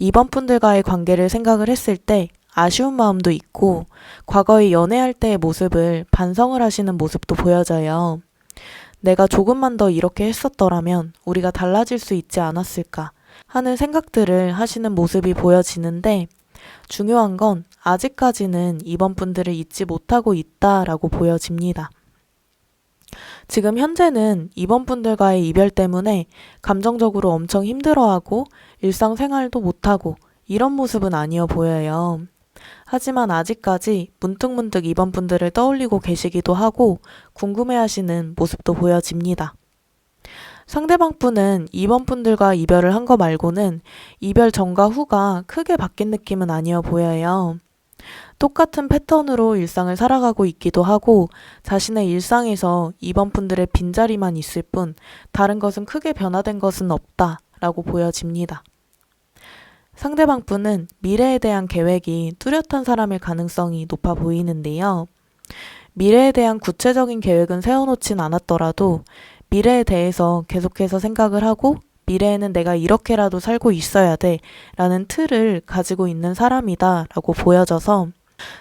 2번 분들과의 관계를 생각을 했을 때 아쉬운 마음도 있고 과거에 연애할 때의 모습을 반성을 하시는 모습도 보여져요. 내가 조금만 더 이렇게 했었더라면 우리가 달라질 수 있지 않았을까 하는 생각들을 하시는 모습이 보여지는데 중요한 건 아직까지는 이번 분들을 잊지 못하고 있다라고 보여집니다. 지금 현재는 이번 분들과의 이별 때문에 감정적으로 엄청 힘들어하고 일상생활도 못하고 이런 모습은 아니어 보여요. 하지만 아직까지 문득문득 이번 분들을 떠올리고 계시기도 하고 궁금해하시는 모습도 보여집니다. 상대방 분은 이번 분들과 이별을 한 거 말고는 이별 전과 후가 크게 바뀐 느낌은 아니어 보여요. 똑같은 패턴으로 일상을 살아가고 있기도 하고 자신의 일상에서 이번 분들의 빈자리만 있을 뿐 다른 것은 크게 변화된 것은 없다라고 보여집니다. 상대방 분은 미래에 대한 계획이 뚜렷한 사람일 가능성이 높아 보이는데요. 미래에 대한 구체적인 계획은 세워놓진 않았더라도 미래에 대해서 계속해서 생각을 하고 미래에는 내가 이렇게라도 살고 있어야 돼 라는 틀을 가지고 있는 사람이다 라고 보여져서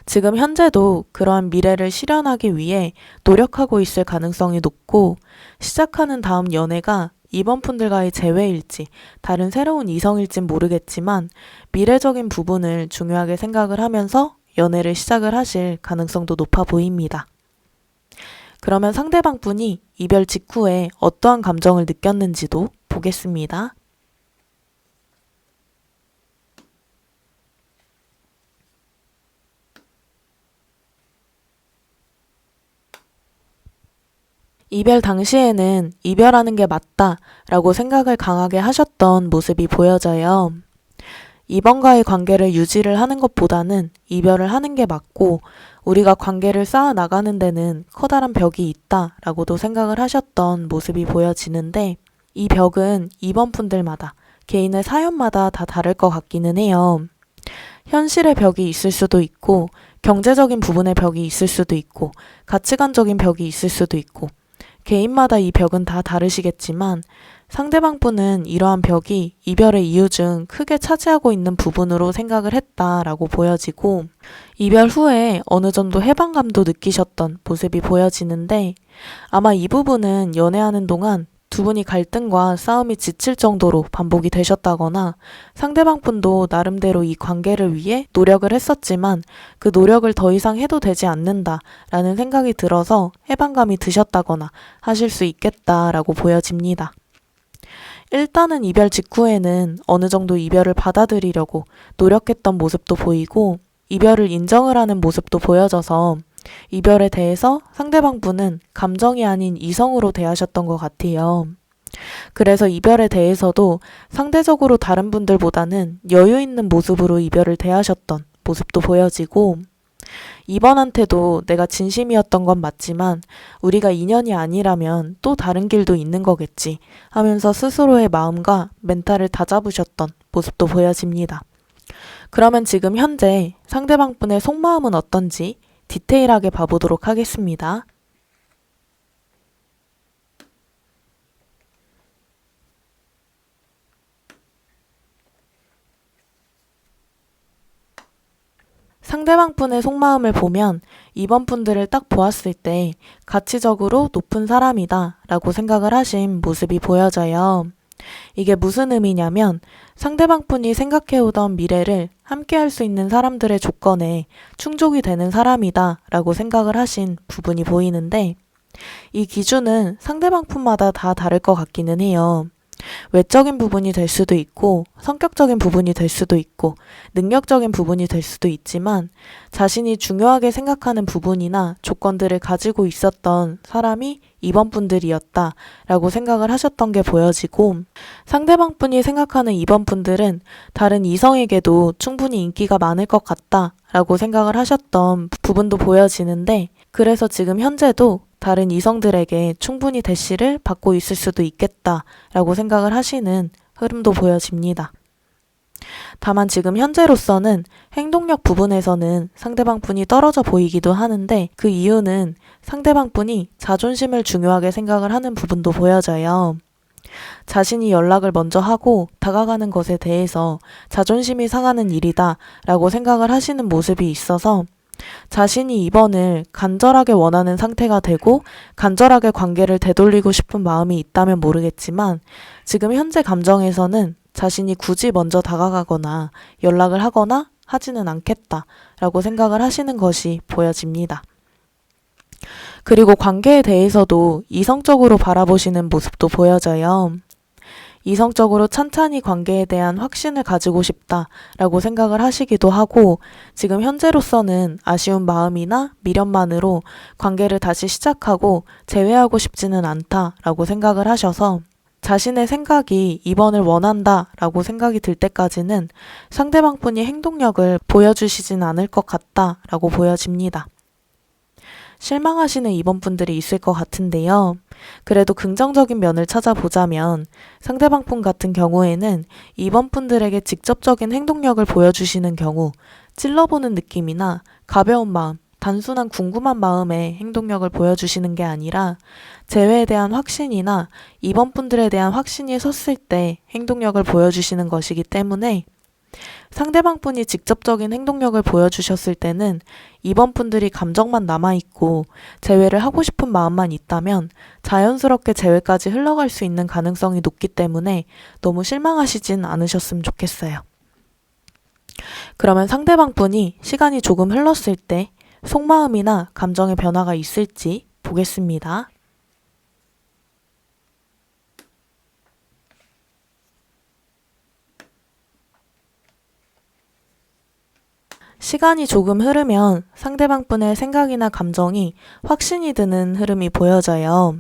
지금 현재도 그러한 미래를 실현하기 위해 노력하고 있을 가능성이 높고 시작하는 다음 연애가 이번 분들과의 재회일지 다른 새로운 이성일진 모르겠지만 미래적인 부분을 중요하게 생각을 하면서 연애를 시작을 하실 가능성도 높아 보입니다. 그러면 상대방 분이 이별 직후에 어떠한 감정을 느꼈는지도 보겠습니다. 이별 당시에는 이별하는 게 맞다 라고 생각을 강하게 하셨던 모습이 보여져요. 이번과의 관계를 유지를 하는 것보다는 이별을 하는 게 맞고 우리가 관계를 쌓아 나가는 데는 커다란 벽이 있다 라고도 생각을 하셨던 모습이 보여지는데 이 벽은 이번 분들마다 개인의 사연마다 다 다를 것 같기는 해요. 현실의 벽이 있을 수도 있고 경제적인 부분의 벽이 있을 수도 있고 가치관적인 벽이 있을 수도 있고 개인마다 이 벽은 다 다르시겠지만 상대방 분은 이러한 벽이 이별의 이유 중 크게 차지하고 있는 부분으로 생각을 했다라고 보여지고 이별 후에 어느 정도 해방감도 느끼셨던 모습이 보여지는데 아마 이 부분은 연애하는 동안 두 분이 갈등과 싸움이 지칠 정도로 반복이 되셨다거나 상대방 분도 나름대로 이 관계를 위해 노력을 했었지만 그 노력을 더 이상 해도 되지 않는다라는 생각이 들어서 해방감이 드셨다거나 하실 수 있겠다라고 보여집니다. 일단은 이별 직후에는 어느 정도 이별을 받아들이려고 노력했던 모습도 보이고 이별을 인정을 하는 모습도 보여져서 이별에 대해서 상대방 분은 감정이 아닌 이성으로 대하셨던 것 같아요. 그래서 이별에 대해서도 상대적으로 다른 분들보다는 여유 있는 모습으로 이별을 대하셨던 모습도 보여지고 이번한테도 내가 진심이었던 건 맞지만 우리가 인연이 아니라면 또 다른 길도 있는 거겠지 하면서 스스로의 마음과 멘탈을 다잡으셨던 모습도 보여집니다. 그러면 지금 현재 상대방 분의 속마음은 어떤지 디테일하게 봐보도록 하겠습니다. 상대방 분의 속마음을 보면 이번 분들을 딱 보았을 때 가치적으로 높은 사람이다 라고 생각을 하신 모습이 보여져요. 이게 무슨 의미냐면 상대방 분이 생각해오던 미래를 함께 할 수 있는 사람들의 조건에 충족이 되는 사람이다 라고 생각을 하신 부분이 보이는데 이 기준은 상대방 분마다 다 다를 것 같기는 해요. 외적인 부분이 될 수도 있고 성격적인 부분이 될 수도 있고 능력적인 부분이 될 수도 있지만 자신이 중요하게 생각하는 부분이나 조건들을 가지고 있었던 사람이 이번 분들이었다 라고 생각을 하셨던 게 보여지고 상대방 분이 생각하는 이번 분들은 다른 이성에게도 충분히 인기가 많을 것 같다 라고 생각을 하셨던 부분도 보여지는데 그래서 지금 현재도 다른 이성들에게 충분히 대시를 받고 있을 수도 있겠다라고 생각을 하시는 흐름도 보여집니다. 다만 지금 현재로서는 행동력 부분에서는 상대방 분이 떨어져 보이기도 하는데 그 이유는 상대방 분이 자존심을 중요하게 생각을 하는 부분도 보여져요. 자신이 연락을 먼저 하고 다가가는 것에 대해서 자존심이 상하는 일이다 라고 생각을 하시는 모습이 있어서 자신이 이번을 간절하게 원하는 상태가 되고 간절하게 관계를 되돌리고 싶은 마음이 있다면 모르겠지만 지금 현재 감정에서는 자신이 굳이 먼저 다가가거나 연락을 하거나 하지는 않겠다라고 생각을 하시는 것이 보여집니다. 그리고 관계에 대해서도 이성적으로 바라보시는 모습도 보여져요. 이성적으로 찬찬히 관계에 대한 확신을 가지고 싶다라고 생각을 하시기도 하고 지금 현재로서는 아쉬운 마음이나 미련만으로 관계를 다시 시작하고 재회하고 싶지는 않다라고 생각을 하셔서 자신의 생각이 이번을 원한다라고 생각이 들 때까지는 상대방 분이 행동력을 보여주시진 않을 것 같다라고 보여집니다. 실망하시는 이번 분들이 있을 것 같은데요. 그래도 긍정적인 면을 찾아보자면 상대방 분 같은 경우에는 이번 분들에게 직접적인 행동력을 보여주시는 경우 찔러보는 느낌이나 가벼운 마음, 단순한 궁금한 마음의 행동력을 보여주시는 게 아니라 재회에 대한 확신이나 이번 분들에 대한 확신이 섰을 때 행동력을 보여주시는 것이기 때문에 상대방 분이 직접적인 행동력을 보여주셨을 때는 이번 분들이 감정만 남아있고 재회를 하고 싶은 마음만 있다면 자연스럽게 재회까지 흘러갈 수 있는 가능성이 높기 때문에 너무 실망하시진 않으셨으면 좋겠어요. 그러면 상대방 분이 시간이 조금 흘렀을 때 속마음이나 감정의 변화가 있을지 보겠습니다. 시간이 조금 흐르면 상대방 분의 생각이나 감정이 확신이 드는 흐름이 보여져요.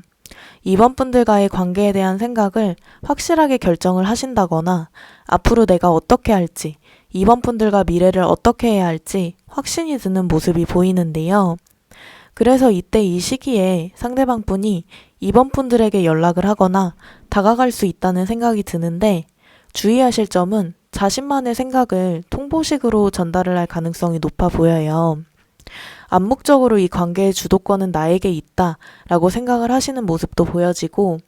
이번 분들과의 관계에 대한 생각을 확실하게 결정을 하신다거나 앞으로 내가 어떻게 할지, 이번 분들과 미래를 어떻게 해야 할지 확신이 드는 모습이 보이는데요. 그래서 이때 이 시기에 상대방 분이 이번 분들에게 연락을 하거나 다가갈 수 있다는 생각이 드는데 주의하실 점은 자신만의 생각을 통보식으로 전달을 할 가능성이 높아 보여요. 암묵적으로 이 관계의 주도권은 나에게 있다라고 생각을 하시는 모습도 보여지고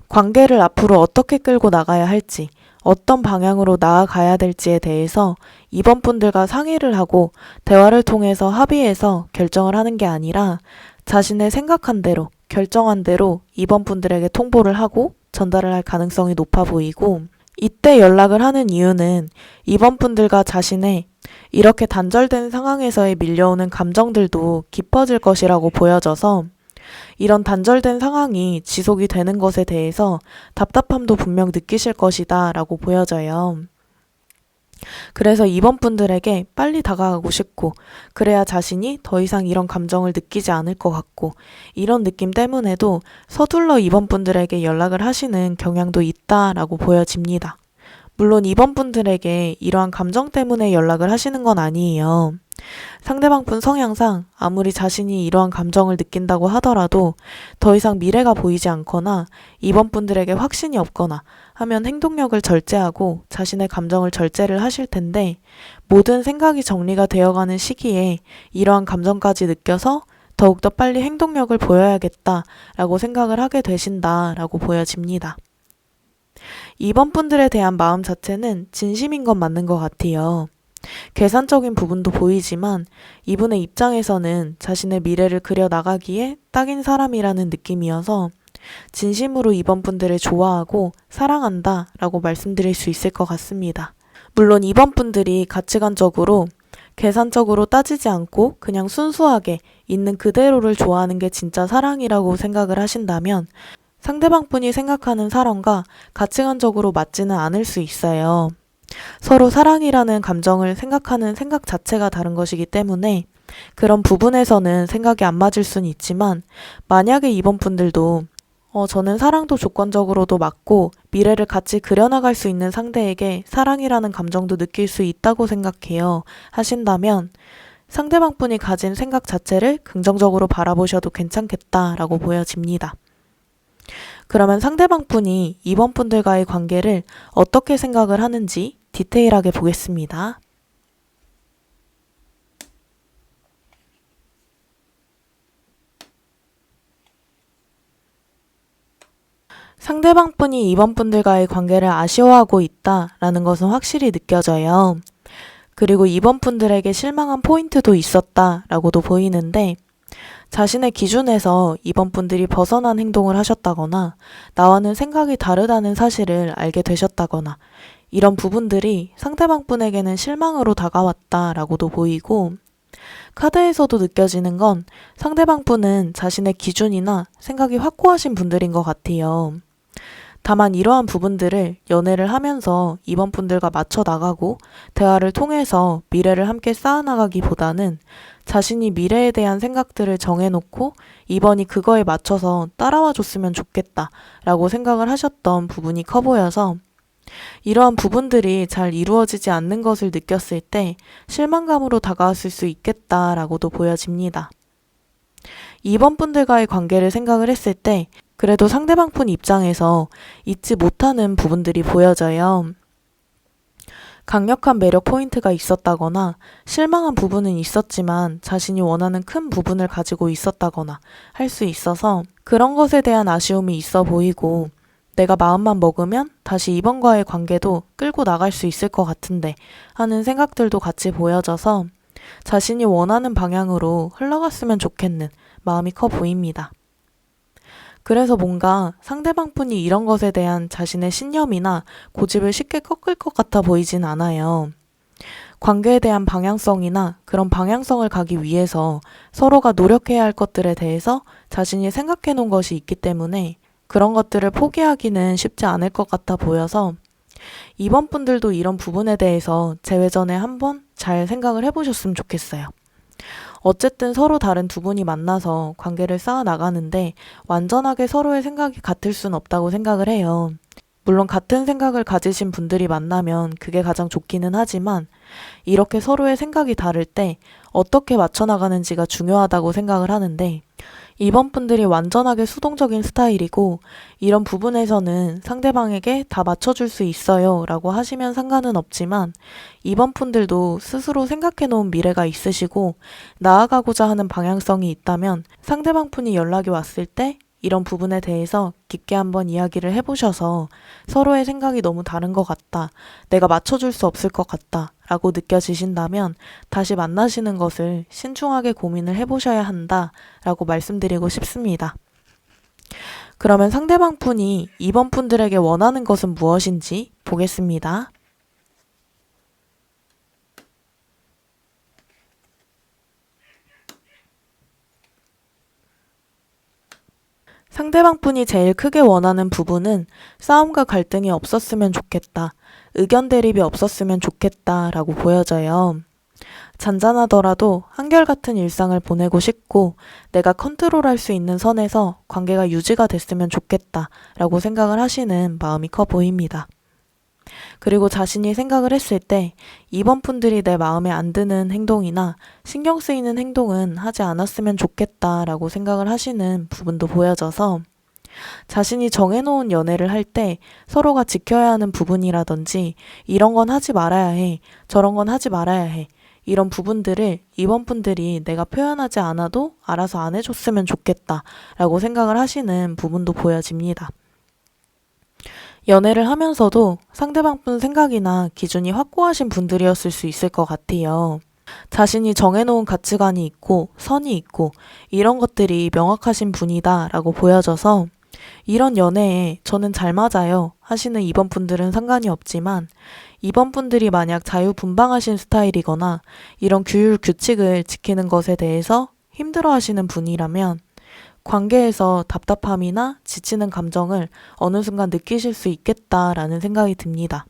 관계를 앞으로 어떻게 끌고 나가야 할지 어떤 방향으로 나아가야 될지에 대해서 이번 분들과 상의를 하고 대화를 통해서 합의해서 결정을 하는 게 아니라 자신의 생각한 대로 결정한 대로 이번 분들에게 통보를 하고 전달을 할 가능성이 높아 보이고 이때 연락을 하는 이유는 이번 분들과 자신의 이렇게 단절된 상황에서의 밀려오는 감정들도 깊어질 것이라고 보여져서 이런 단절된 상황이 지속이 되는 것에 대해서 답답함도 분명 느끼실 것이다 라고 보여져요. 그래서 이번 분들에게 빨리 다가가고 싶고, 그래야 자신이 더 이상 이런 감정을 느끼지 않을 것 같고, 이런 느낌 때문에도 서둘러 이번 분들에게 연락을 하시는 경향도 있다라고 보여집니다. 물론 이번 분들에게 이러한 감정 때문에 연락을 하시는 건 아니에요. 상대방 분 성향상 아무리 자신이 이러한 감정을 느낀다고 하더라도 더 이상 미래가 보이지 않거나 이번 분들에게 확신이 없거나 하면 행동력을 절제하고 자신의 감정을 절제를 하실 텐데, 모든 생각이 정리가 되어가는 시기에 이러한 감정까지 느껴서 더욱더 빨리 행동력을 보여야겠다라고 생각을 하게 되신다라고 보여집니다. 이번 분들에 대한 마음 자체는 진심인 건 맞는 것 같아요. 계산적인 부분도 보이지만 이분의 입장에서는 자신의 미래를 그려나가기에 딱인 사람이라는 느낌이어서 진심으로 이번 분들을 좋아하고 사랑한다 라고 말씀드릴 수 있을 것 같습니다. 물론 이번 분들이 가치관적으로 계산적으로 따지지 않고 그냥 순수하게 있는 그대로를 좋아하는 게 진짜 사랑이라고 생각을 하신다면 상대방 분이 생각하는 사랑과 가치관적으로 맞지는 않을 수 있어요. 서로 사랑이라는 감정을 생각하는 생각 자체가 다른 것이기 때문에 그런 부분에서는 생각이 안 맞을 수는 있지만, 만약에 이번 분들도 저는 사랑도 조건적으로도 맞고 미래를 같이 그려나갈 수 있는 상대에게 사랑이라는 감정도 느낄 수 있다고 생각해요 하신다면, 상대방 분이 가진 생각 자체를 긍정적으로 바라보셔도 괜찮겠다라고 보여집니다. 그러면 상대방 분이 이번 분들과의 관계를 어떻게 생각을 하는지 디테일하게 보겠습니다. 상대방 분이 이번 분들과의 관계를 아쉬워하고 있다라는 것은 확실히 느껴져요. 그리고 이번 분들에게 실망한 포인트도 있었다라고도 보이는데, 자신의 기준에서 이번 분들이 벗어난 행동을 하셨다거나 나와는 생각이 다르다는 사실을 알게 되셨다거나, 이런 부분들이 상대방 분에게는 실망으로 다가왔다라고도 보이고, 카드에서도 느껴지는 건 상대방 분은 자신의 기준이나 생각이 확고하신 분들인 것 같아요. 다만 이러한 부분들을 연애를 하면서 이번 분들과 맞춰 나가고 대화를 통해서 미래를 함께 쌓아나가기보다는 자신이 미래에 대한 생각들을 정해놓고 이번이 그거에 맞춰서 따라와 줬으면 좋겠다라고 생각을 하셨던 부분이 커 보여서, 이러한 부분들이 잘 이루어지지 않는 것을 느꼈을 때 실망감으로 다가왔을 수 있겠다라고도 보여집니다. 이번 분들과의 관계를 생각을 했을 때 그래도 상대방 분 입장에서 잊지 못하는 부분들이 보여져요. 강력한 매력 포인트가 있었다거나 실망한 부분은 있었지만 자신이 원하는 큰 부분을 가지고 있었다거나 할 수 있어서 그런 것에 대한 아쉬움이 있어 보이고, 내가 마음만 먹으면 다시 이번과의 관계도 끌고 나갈 수 있을 것 같은데 하는 생각들도 같이 보여져서 자신이 원하는 방향으로 흘러갔으면 좋겠는 마음이 커 보입니다. 그래서 뭔가 상대방 분이 이런 것에 대한 자신의 신념이나 고집을 쉽게 꺾을 것 같아 보이진 않아요. 관계에 대한 방향성이나 그런 방향성을 가기 위해서 서로가 노력해야 할 것들에 대해서 자신이 생각해 놓은 것이 있기 때문에 그런 것들을 포기하기는 쉽지 않을 것 같아 보여서, 이번 분들도 이런 부분에 대해서 재회 전에 한번 잘 생각을 해보셨으면 좋겠어요. 어쨌든 서로 다른 두 분이 만나서 관계를 쌓아 나가는데 완전하게 서로의 생각이 같을 순 없다고 생각을 해요. 물론 같은 생각을 가지신 분들이 만나면 그게 가장 좋기는 하지만, 이렇게 서로의 생각이 다를 때 어떻게 맞춰 나가는지가 중요하다고 생각을 하는데, 이번 분들이 완전하게 수동적인 스타일이고 이런 부분에서는 상대방에게 다 맞춰줄 수 있어요 라고 하시면 상관은 없지만, 이번 분들도 스스로 생각해 놓은 미래가 있으시고 나아가고자 하는 방향성이 있다면 상대방 분이 연락이 왔을 때 이런 부분에 대해서 깊게 한번 이야기를 해보셔서 서로의 생각이 너무 다른 것 같다, 내가 맞춰줄 수 없을 것 같다 라고 느껴지신다면 다시 만나시는 것을 신중하게 고민을 해보셔야 한다 라고 말씀드리고 싶습니다. 그러면 상대방 분이 이번 분들에게 원하는 것은 무엇인지 보겠습니다. 상대방분이 제일 크게 원하는 부분은 싸움과 갈등이 없었으면 좋겠다, 의견 대립이 없었으면 좋겠다 라고 보여져요. 잔잔하더라도 한결같은 일상을 보내고 싶고 내가 컨트롤할 수 있는 선에서 관계가 유지가 됐으면 좋겠다 라고 생각을 하시는 마음이 커 보입니다. 그리고 자신이 생각을 했을 때 이번 분들이 내 마음에 안 드는 행동이나 신경 쓰이는 행동은 하지 않았으면 좋겠다 라고 생각을 하시는 부분도 보여져서 자신이 정해놓은 연애를 할 때 서로가 지켜야 하는 부분이라든지 이런 건 하지 말아야 해, 저런 건 하지 말아야 해, 이런 부분들을 이번 분들이 내가 표현하지 않아도 알아서 안 해줬으면 좋겠다 라고 생각을 하시는 부분도 보여집니다. 연애를 하면서도 상대방 분 생각이나 기준이 확고하신 분들이었을 수 있을 것 같아요. 자신이 정해놓은 가치관이 있고 선이 있고 이런 것들이 명확하신 분이다 라고 보여져서 이런 연애에 저는 잘 맞아요 하시는 이번 분들은 상관이 없지만 이번 분들이 만약 자유분방하신 스타일이거나 이런 규율 규칙을 지키는 것에 대해서 힘들어 하시는 분이라면 관계에서 답답함이나 지치는 감정을 어느 순간 느끼실 수 있겠다라는 생각이 듭니다.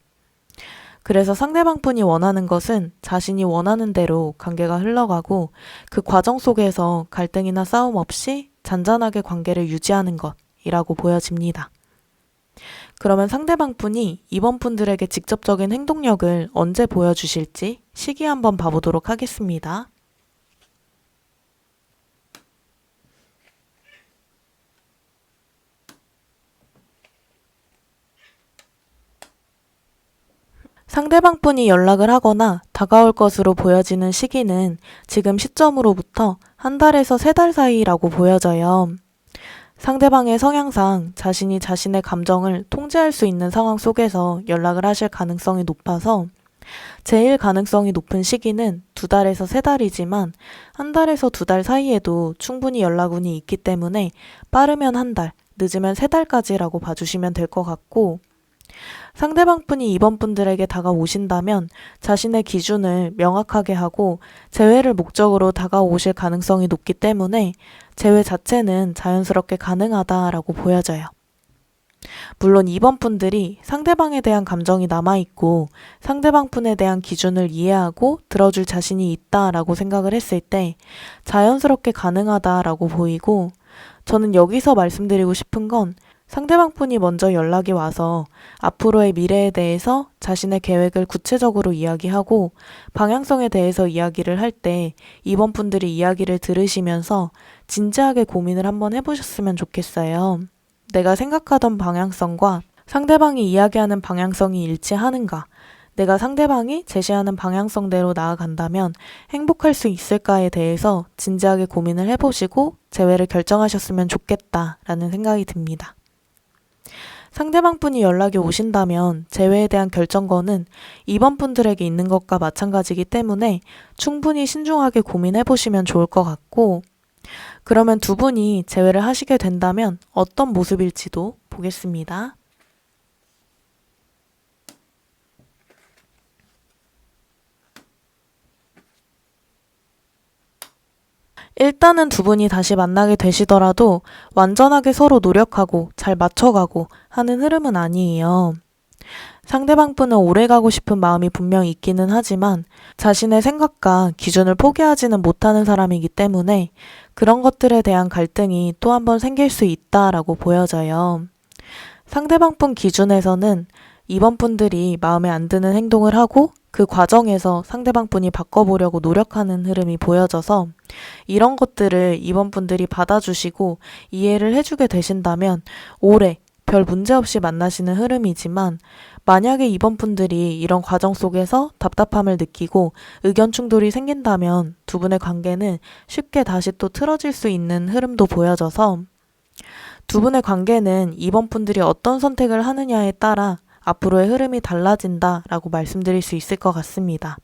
그래서 상대방 분이 원하는 것은 자신이 원하는 대로 관계가 흘러가고 그 과정 속에서 갈등이나 싸움 없이 잔잔하게 관계를 유지하는 것이라고 보여집니다. 그러면 상대방 분이 이번 분들에게 직접적인 행동력을 언제 보여주실지 시기 한번 봐보도록 하겠습니다. 상대방 분이 연락을 하거나 다가올 것으로 보여지는 시기는 지금 시점으로부터 한 달에서 3달 사이라고 보여져요. 상대방의 성향상 자신이 자신의 감정을 통제할 수 있는 상황 속에서 연락을 하실 가능성이 높아서 제일 가능성이 높은 시기는 2달에서 3달이지만 한 달에서 2달 사이에도 충분히 연락운이 있기 때문에 빠르면 한 달, 늦으면 3달까지라고 봐주시면 될 것 같고 상대방 분이 이번 분들에게 다가오신다면 자신의 기준을 명확하게 하고 재회를 목적으로 다가오실 가능성이 높기 때문에 재회 자체는 자연스럽게 가능하다라고 보여져요. 물론 이번 분들이 상대방에 대한 감정이 남아있고 상대방 분에 대한 기준을 이해하고 들어줄 자신이 있다라고 생각을 했을 때 자연스럽게 가능하다라고 보이고 저는 여기서 말씀드리고 싶은 건 상대방 분이 먼저 연락이 와서 앞으로의 미래에 대해서 자신의 계획을 구체적으로 이야기하고 방향성에 대해서 이야기를 할 때 이번 분들이 이야기를 들으시면서 진지하게 고민을 한번 해보셨으면 좋겠어요. 내가 생각하던 방향성과 상대방이 이야기하는 방향성이 일치하는가? 내가 상대방이 제시하는 방향성대로 나아간다면 행복할 수 있을까에 대해서 진지하게 고민을 해보시고 재회를 결정하셨으면 좋겠다라는 생각이 듭니다. 상대방 분이 연락이 오신다면 재회에 대한 결정권은 이번 분들에게 있는 것과 마찬가지이기 때문에 충분히 신중하게 고민해 보시면 좋을 것 같고 그러면 두 분이 재회를 하시게 된다면 어떤 모습일지도 보겠습니다. 일단은 두 분이 다시 만나게 되시더라도 완전하게 서로 노력하고 잘 맞춰가고 하는 흐름은 아니에요. 상대방 분은 오래 가고 싶은 마음이 분명 있기는 하지만 자신의 생각과 기준을 포기하지는 못하는 사람이기 때문에 그런 것들에 대한 갈등이 또 한 번 생길 수 있다라고 보여져요. 상대방 분 기준에서는 이번 분들이 마음에 안 드는 행동을 하고 그 과정에서 상대방 분이 바꿔보려고 노력하는 흐름이 보여져서 이런 것들을 이번 분들이 받아주시고 이해를 해주게 되신다면 오래 별 문제 없이 만나시는 흐름이지만 만약에 이번 분들이 이런 과정 속에서 답답함을 느끼고 의견 충돌이 생긴다면 두 분의 관계는 쉽게 다시 또 틀어질 수 있는 흐름도 보여져서 두 분의 관계는 이번 분들이 어떤 선택을 하느냐에 따라 앞으로의 흐름이 달라진다라고 말씀드릴 수 있을 것 같습니다.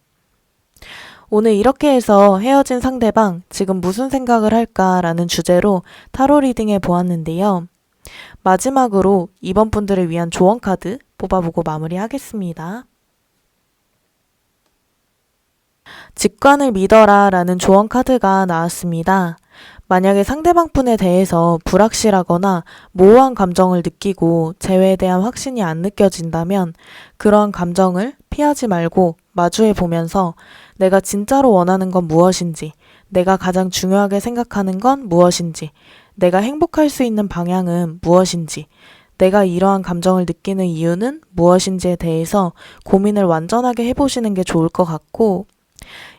오늘 이렇게 해서 헤어진 상대방 지금 무슨 생각을 할까라는 주제로 타로 리딩해 보았는데요. 마지막으로 이번 분들을 위한 조언 카드 뽑아보고 마무리하겠습니다. 직관을 믿어라 라는 조언 카드가 나왔습니다. 만약에 상대방 분에 대해서 불확실하거나 모호한 감정을 느끼고 재회에 대한 확신이 안 느껴진다면 그러한 감정을 피하지 말고 마주해 보면서 내가 진짜로 원하는 건 무엇인지, 내가 가장 중요하게 생각하는 건 무엇인지, 내가 행복할 수 있는 방향은 무엇인지, 내가 이러한 감정을 느끼는 이유는 무엇인지에 대해서 고민을 완전하게 해보시는 게 좋을 것 같고,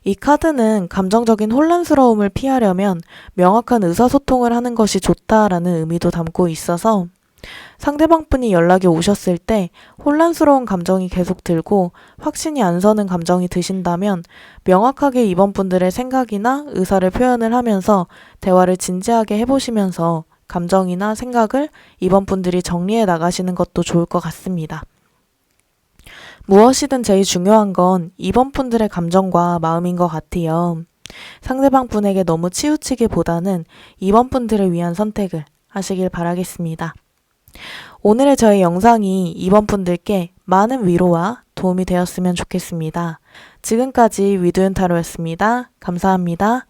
이 카드는 감정적인 혼란스러움을 피하려면 명확한 의사소통을 하는 것이 좋다라는 의미도 담고 있어서 상대방 분이 연락이 오셨을 때 혼란스러운 감정이 계속 들고 확신이 안 서는 감정이 드신다면 명확하게 이번 분들의 생각이나 의사를 표현을 하면서 대화를 진지하게 해보시면서 감정이나 생각을 이번 분들이 정리해 나가시는 것도 좋을 것 같습니다. 무엇이든 제일 중요한 건 이번 분들의 감정과 마음인 것 같아요. 상대방 분에게 너무 치우치기보다는 이번 분들을 위한 선택을 하시길 바라겠습니다. 오늘의 저희 영상이 이번 분들께 많은 위로와 도움이 되었으면 좋겠습니다. 지금까지 위도윤 타로였습니다. 감사합니다.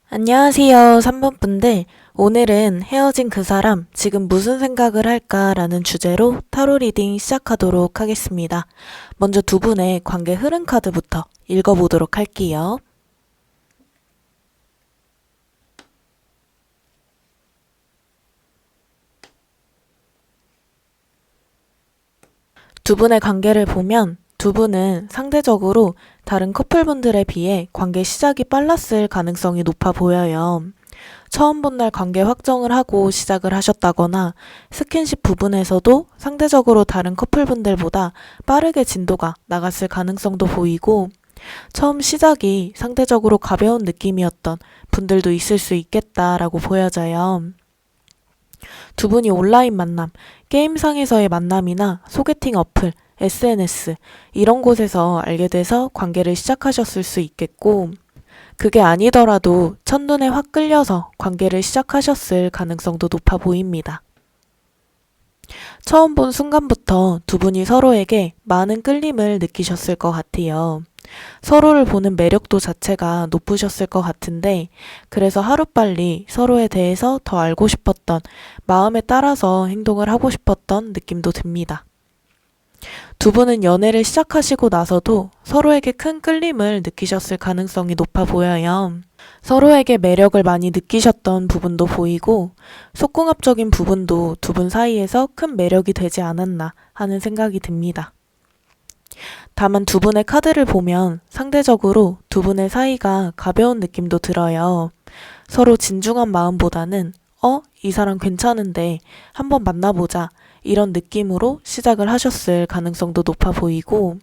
안녕하세요, 3번 분들. 오늘은 헤어진 그 사람, 지금 무슨 생각을 할까? 라는 주제로 타로 리딩 시작하도록 하겠습니다. 먼저 두 분의 관계 흐름 카드부터 읽어보도록 할게요. 두 분의 관계를 보면 두 분은 상대적으로 다른 커플분들에 비해 관계 시작이 빨랐을 가능성이 높아 보여요. 처음 본 날 관계 확정을 하고 시작을 하셨다거나 스킨십 부분에서도 상대적으로 다른 커플분들보다 빠르게 진도가 나갔을 가능성도 보이고 처음 시작이 상대적으로 가벼운 느낌이었던 분들도 있을 수 있겠다라고 보여져요. 두 분이 온라인 만남, 게임상에서의 만남이나 소개팅 어플, SNS 이런 곳에서 알게 돼서 관계를 시작하셨을 수 있겠고 그게 아니더라도 첫눈에 확 끌려서 관계를 시작하셨을 가능성도 높아 보입니다. 처음 본 순간부터 두 분이 서로에게 많은 끌림을 느끼셨을 것 같아요. 서로를 보는 매력도 자체가 높으셨을 것 같은데 그래서 하루빨리 서로에 대해서 더 알고 싶었던 마음에 따라서 행동을 하고 싶었던 느낌도 듭니다. 두 분은 연애를 시작하시고 나서도 서로에게 큰 끌림을 느끼셨을 가능성이 높아 보여요. 서로에게 매력을 많이 느끼셨던 부분도 보이고 속궁합적인 부분도 두 분 사이에서 큰 매력이 되지 않았나 하는 생각이 듭니다. 다만 두 분의 카드를 보면 상대적으로 두 분의 사이가 가벼운 느낌도 들어요. 서로 진중한 마음보다는 이 사람 괜찮은데 한번 만나보자 이런 느낌으로 시작을 하셨을 가능성도 높아 보이고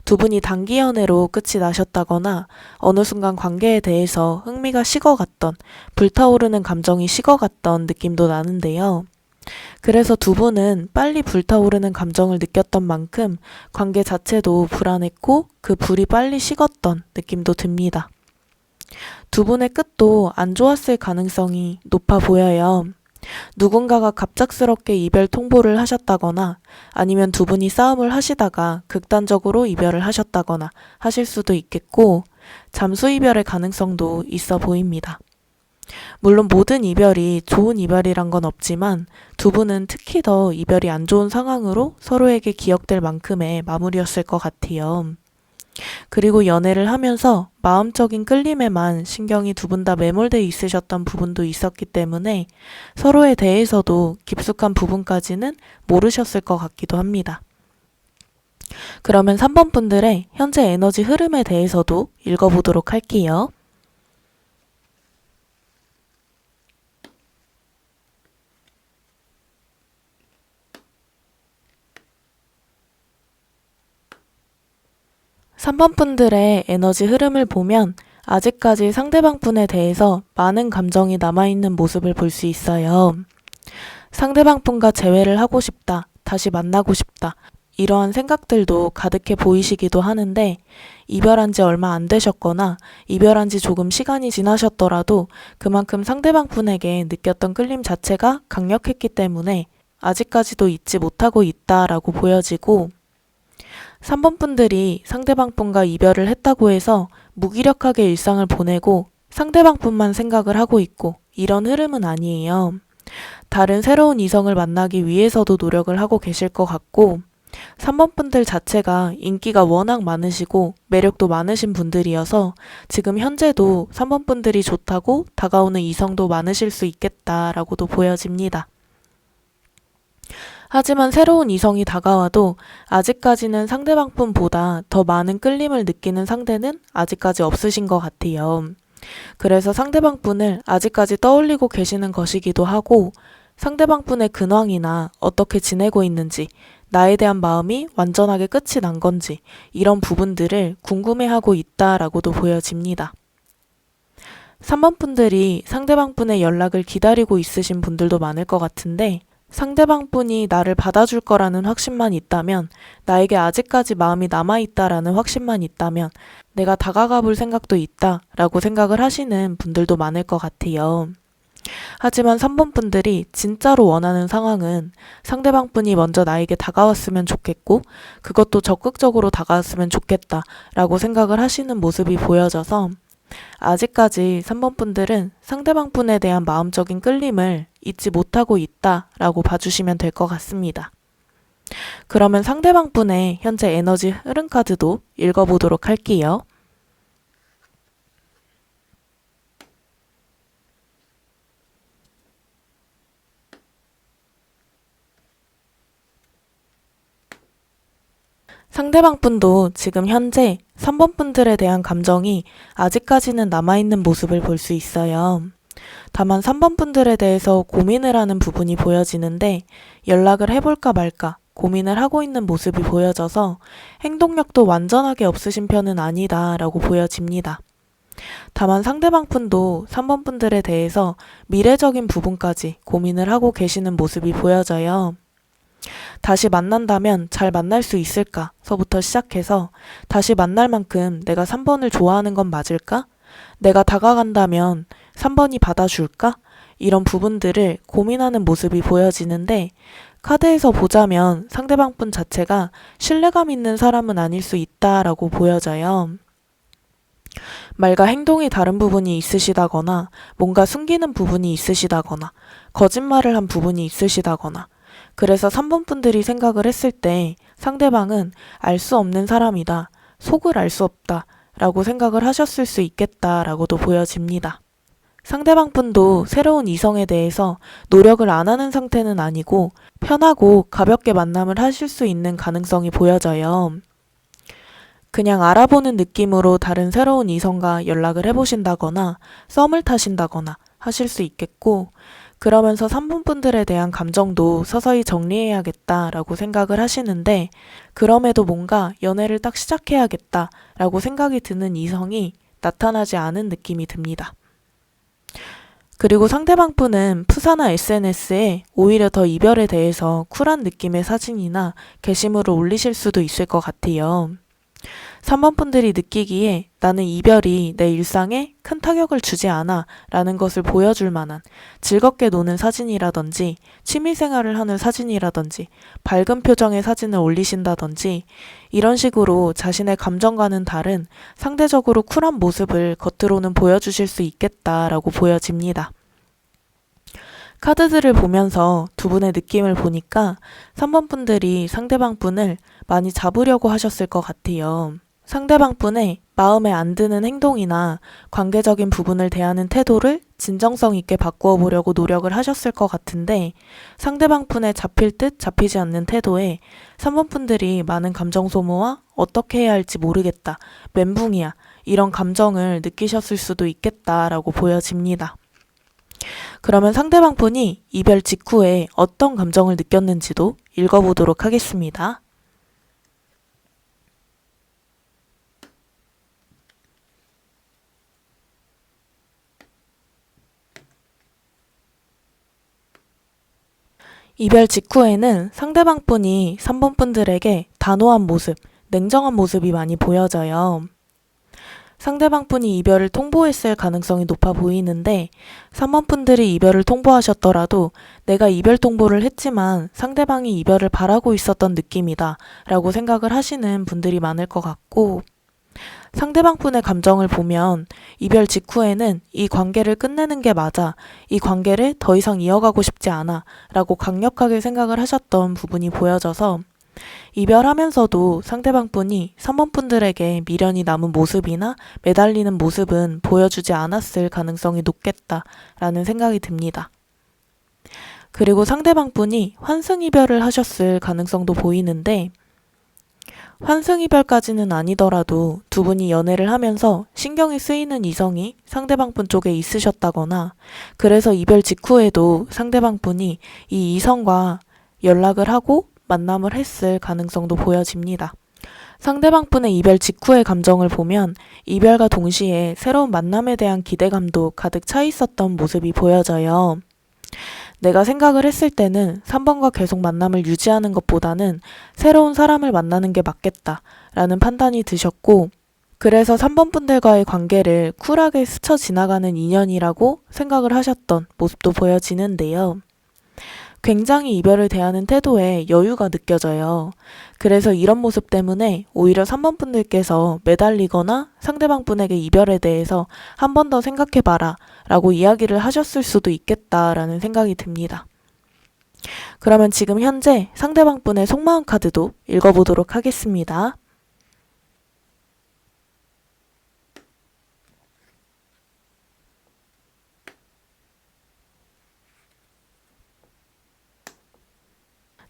두 분이 단기 연애로 끝이 나셨다거나 어느 순간 관계에 대해서 흥미가 식어갔던 불타오르는 감정이 식어갔던 느낌도 나는데요. 그래서 두 분은 빨리 불타오르는 감정을 느꼈던 만큼 관계 자체도 불안했고 그 불이 빨리 식었던 느낌도 듭니다. 두 분의 끝도 안 좋았을 가능성이 높아 보여요. 누군가가 갑작스럽게 이별 통보를 하셨다거나 아니면 두 분이 싸움을 하시다가 극단적으로 이별을 하셨다거나 하실 수도 있겠고 잠수 이별의 가능성도 있어 보입니다. 물론 모든 이별이 좋은 이별이란 건 없지만 두 분은 특히 더 이별이 안 좋은 상황으로 서로에게 기억될 만큼의 마무리였을 것 같아요. 그리고 연애를 하면서 마음적인 끌림에만 신경이 두 분 다 매몰돼 있으셨던 부분도 있었기 때문에 서로에 대해서도 깊숙한 부분까지는 모르셨을 것 같기도 합니다. 그러면 3번 분들의 현재 에너지 흐름에 대해서도 읽어보도록 할게요. 삼 번 분들의 에너지 흐름을 보면 아직까지 상대방 분에 대해서 많은 감정이 남아있는 모습을 볼 수 있어요. 상대방 분과 재회를 하고 싶다, 다시 만나고 싶다, 이러한 생각들도 가득해 보이시기도 하는데 이별한 지 얼마 안 되셨거나 이별한 지 조금 시간이 지나셨더라도 그만큼 상대방 분에게 느꼈던 끌림 자체가 강력했기 때문에 아직까지도 잊지 못하고 있다라고 보여지고 3번 분들이 상대방 분과 이별을 했다고 해서 무기력하게 일상을 보내고 상대방뿐만 생각을 하고 있고 이런 흐름은 아니에요. 다른 새로운 이성을 만나기 위해서도 노력을 하고 계실 것 같고 3번 분들 자체가 인기가 워낙 많으시고 매력도 많으신 분들이어서 지금 현재도 3번 분들이 좋다고 다가오는 이성도 많으실 수 있겠다라고도 보여집니다. 하지만 새로운 이성이 다가와도 아직까지는 상대방 분보다 더 많은 끌림을 느끼는 상대는 아직까지 없으신 것 같아요. 그래서 상대방 분을 아직까지 떠올리고 계시는 것이기도 하고 상대방 분의 근황이나 어떻게 지내고 있는지 나에 대한 마음이 완전하게 끝이 난 건지 이런 부분들을 궁금해하고 있다라고도 보여집니다. 3번 분들이 상대방 분의 연락을 기다리고 있으신 분들도 많을 것 같은데 상대방 분이 나를 받아줄 거라는 확신만 있다면 나에게 아직까지 마음이 남아있다라는 확신만 있다면 내가 다가가 볼 생각도 있다라고 생각을 하시는 분들도 많을 것 같아요. 하지만 3번 분들이 진짜로 원하는 상황은 상대방 분이 먼저 나에게 다가왔으면 좋겠고 그것도 적극적으로 다가왔으면 좋겠다라고 생각을 하시는 모습이 보여져서 아직까지 3번 분들은 상대방 분에 대한 마음적인 끌림을 잊지 못하고 있다라고 봐주시면 될 것 같습니다. 그러면 상대방 분의 현재 에너지 흐름 카드도 읽어보도록 할게요. 상대방 분도 지금 현재 3번 분들에 대한 감정이 아직까지는 남아있는 모습을 볼 수 있어요. 다만 3번 분들에 대해서 고민을 하는 부분이 보여지는데 연락을 해볼까 말까 고민을 하고 있는 모습이 보여져서 행동력도 완전하게 없으신 편은 아니다라고 보여집니다. 다만 상대방 분도 3번 분들에 대해서 미래적인 부분까지 고민을 하고 계시는 모습이 보여져요. 다시 만난다면 잘 만날 수 있을까? 서부터 시작해서 다시 만날 만큼 내가 3번을 좋아하는 건 맞을까? 내가 다가간다면 3번이 받아줄까? 이런 부분들을 고민하는 모습이 보여지는데 카드에서 보자면 상대방 분 자체가 신뢰감 있는 사람은 아닐 수 있다라고 보여져요. 말과 행동이 다른 부분이 있으시다거나 뭔가 숨기는 부분이 있으시다거나 거짓말을 한 부분이 있으시다거나 그래서 3번 분들이 생각을 했을 때 상대방은 알 수 없는 사람이다, 속을 알 수 없다 라고 생각을 하셨을 수 있겠다라고도 보여집니다. 상대방 분도 새로운 이성에 대해서 노력을 안 하는 상태는 아니고 편하고 가볍게 만남을 하실 수 있는 가능성이 보여져요. 그냥 알아보는 느낌으로 다른 새로운 이성과 연락을 해보신다거나 썸을 타신다거나 하실 수 있겠고 그러면서 3번 분들에 대한 감정도 서서히 정리해야겠다라고 생각을 하시는데 그럼에도 뭔가 연애를 딱 시작해야겠다라고 생각이 드는 이성이 나타나지 않은 느낌이 듭니다. 그리고 상대방 분은 푸사나 SNS에 오히려 더 이별에 대해서 쿨한 느낌의 사진이나 게시물을 올리실 수도 있을 것 같아요. 3번 분들이 느끼기에 나는 이별이 내 일상에 큰 타격을 주지 않아 라는 것을 보여줄 만한 즐겁게 노는 사진이라든지 취미생활을 하는 사진이라든지 밝은 표정의 사진을 올리신다든지 이런 식으로 자신의 감정과는 다른 상대적으로 쿨한 모습을 겉으로는 보여주실 수 있겠다라고 보여집니다. 카드들을 보면서 두 분의 느낌을 보니까 3번 분들이 상대방 분을 많이 잡으려고 하셨을 것 같아요. 상대방 분의 마음에 안 드는 행동이나 관계적인 부분을 대하는 태도를 진정성 있게 바꾸어 보려고 노력을 하셨을 것 같은데 상대방 분의 잡힐 듯 잡히지 않는 태도에 3번 분들이 많은 감정 소모와 어떻게 해야 할지 모르겠다, 멘붕이야 이런 감정을 느끼셨을 수도 있겠다라고 보여집니다. 그러면 상대방 분이 이별 직후에 어떤 감정을 느꼈는지도 읽어보도록 하겠습니다. 이별 직후에는 상대방 분이 3번 분들에게 단호한 모습, 냉정한 모습이 많이 보여져요. 상대방 분이 이별을 통보했을 가능성이 높아 보이는데 3번 분들이 이별을 통보하셨더라도 내가 이별 통보를 했지만 상대방이 이별을 바라고 있었던 느낌이다 라고 생각을 하시는 분들이 많을 것 같고 상대방 분의 감정을 보면 이별 직후에는 이 관계를 끝내는 게 맞아, 이 관계를 더 이상 이어가고 싶지 않아 라고 강력하게 생각을 하셨던 부분이 보여져서 이별하면서도 상대방 분이 3번 분들에게 미련이 남은 모습이나 매달리는 모습은 보여주지 않았을 가능성이 높겠다라는 생각이 듭니다. 그리고 상대방 분이 환승이별을 하셨을 가능성도 보이는데 환승이별까지는 아니더라도 두 분이 연애를 하면서 신경이 쓰이는 이성이 상대방 분 쪽에 있으셨다거나 그래서 이별 직후에도 상대방 분이 이 이성과 연락을 하고 만남을 했을 가능성도 보여집니다. 상대방 분의 이별 직후의 감정을 보면 이별과 동시에 새로운 만남에 대한 기대감도 가득 차 있었던 모습이 보여져요. 내가 생각을 했을 때는 3번과 계속 만남을 유지하는 것보다는 새로운 사람을 만나는 게 맞겠다라는 판단이 드셨고 그래서 3번 분들과의 관계를 쿨하게 스쳐 지나가는 인연이라고 생각을 하셨던 모습도 보여지는데요. 굉장히 이별을 대하는 태도에 여유가 느껴져요. 그래서 이런 모습 때문에 오히려 3번 분들께서 매달리거나 상대방 분에게 이별에 대해서 한 번 더 생각해봐라 라고 이야기를 하셨을 수도 있겠다라는 생각이 듭니다. 그러면 지금 현재 상대방 분의 속마음 카드도 읽어보도록 하겠습니다.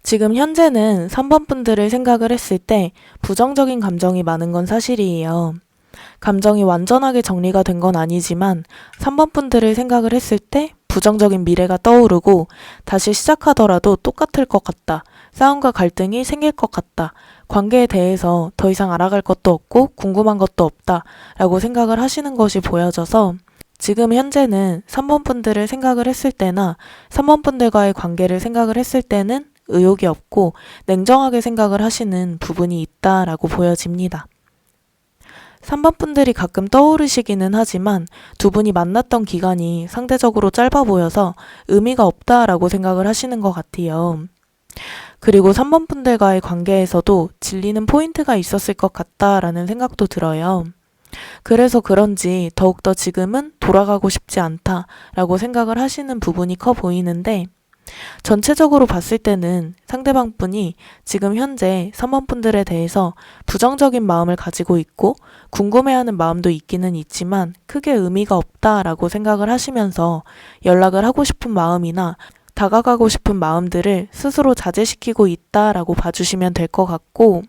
지금 현재는 3번 분들을 생각을 했을 때 부정적인 감정이 많은 건 사실이에요. 감정이 완전하게 정리가 된 건 아니지만 3번 분들을 생각을 했을 때 부정적인 미래가 떠오르고 다시 시작하더라도 똑같을 것 같다. 싸움과 갈등이 생길 것 같다. 관계에 대해서 더 이상 알아갈 것도 없고 궁금한 것도 없다. 라고 생각을 하시는 것이 보여져서 지금 현재는 3번 분들을 생각을 했을 때나 3번 분들과의 관계를 생각을 했을 때는 의욕이 없고 냉정하게 생각을 하시는 부분이 있다라고 보여집니다. 3번 분들이 가끔 떠오르시기는 하지만 두 분이 만났던 기간이 상대적으로 짧아 보여서 의미가 없다라고 생각을 하시는 것 같아요. 그리고 3번 분들과의 관계에서도 질리는 포인트가 있었을 것 같다라는 생각도 들어요. 그래서 그런지 더욱더 지금은 돌아가고 싶지 않다라고 생각을 하시는 부분이 커 보이는데 전체적으로 봤을 때는 상대방 분이 지금 현재 3번 분들에 대해서 부정적인 마음을 가지고 있고 궁금해하는 마음도 있기는 있지만 크게 의미가 없다라고 생각을 하시면서 연락을 하고 싶은 마음이나 다가가고 싶은 마음들을 스스로 자제시키고 있다라고 봐주시면 될 것 같고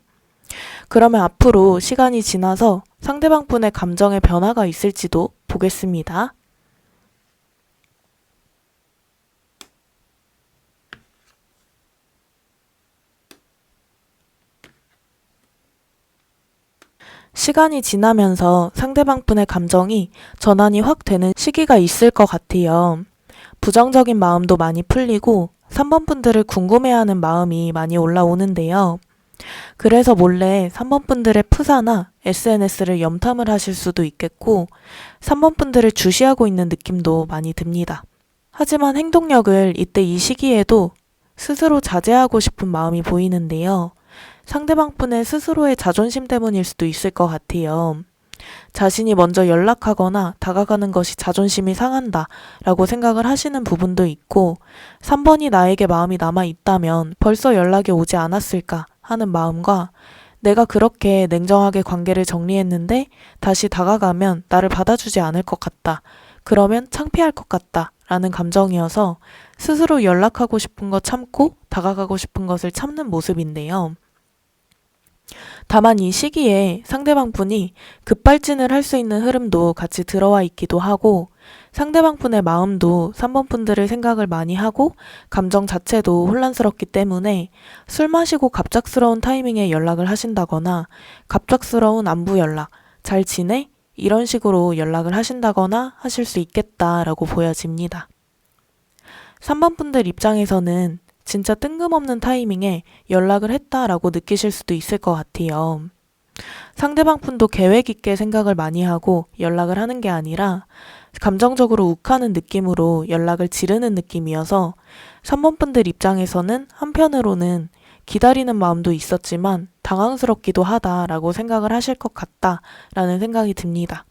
그러면 앞으로 시간이 지나서 상대방 분의 감정의 변화가 있을지도 보겠습니다. 시간이 지나면서 상대방 분의 감정이 전환이 확 되는 시기가 있을 것 같아요. 부정적인 마음도 많이 풀리고 3번 분들을 궁금해하는 마음이 많이 올라오는데요. 그래서 몰래 3번 분들의 프사나 SNS를 염탐을 하실 수도 있겠고 3번 분들을 주시하고 있는 느낌도 많이 듭니다. 하지만 행동력을 이때 이 시기에도 스스로 자제하고 싶은 마음이 보이는데요. 상대방 분의 스스로의 자존심 때문일 수도 있을 것 같아요. 자신이 먼저 연락하거나 다가가는 것이 자존심이 상한다 라고 생각을 하시는 부분도 있고 3번이 나에게 마음이 남아 있다면 벌써 연락이 오지 않았을까 하는 마음과 내가 그렇게 냉정하게 관계를 정리했는데 다시 다가가면 나를 받아주지 않을 것 같다. 그러면 창피할 것 같다 라는 감정이어서 스스로 연락하고 싶은 거 참고 다가가고 싶은 것을 참는 모습인데요. 다만 이 시기에 상대방 분이 급발진을 할 수 있는 흐름도 같이 들어와 있기도 하고 상대방 분의 마음도 3번 분들을 생각을 많이 하고 감정 자체도 혼란스럽기 때문에 술 마시고 갑작스러운 타이밍에 연락을 하신다거나 갑작스러운 안부 연락, 잘 지내? 이런 식으로 연락을 하신다거나 하실 수 있겠다라고 보여집니다. 3번 분들 입장에서는 진짜 뜬금없는 타이밍에 연락을 했다라고 느끼실 수도 있을 것 같아요. 상대방 분도 계획 있게 생각을 많이 하고 연락을 하는 게 아니라 감정적으로 욱하는 느낌으로 연락을 지르는 느낌이어서 3번 분들 입장에서는 한편으로는 기다리는 마음도 있었지만 당황스럽기도 하다라고 생각을 하실 것 같다라는 생각이 듭니다.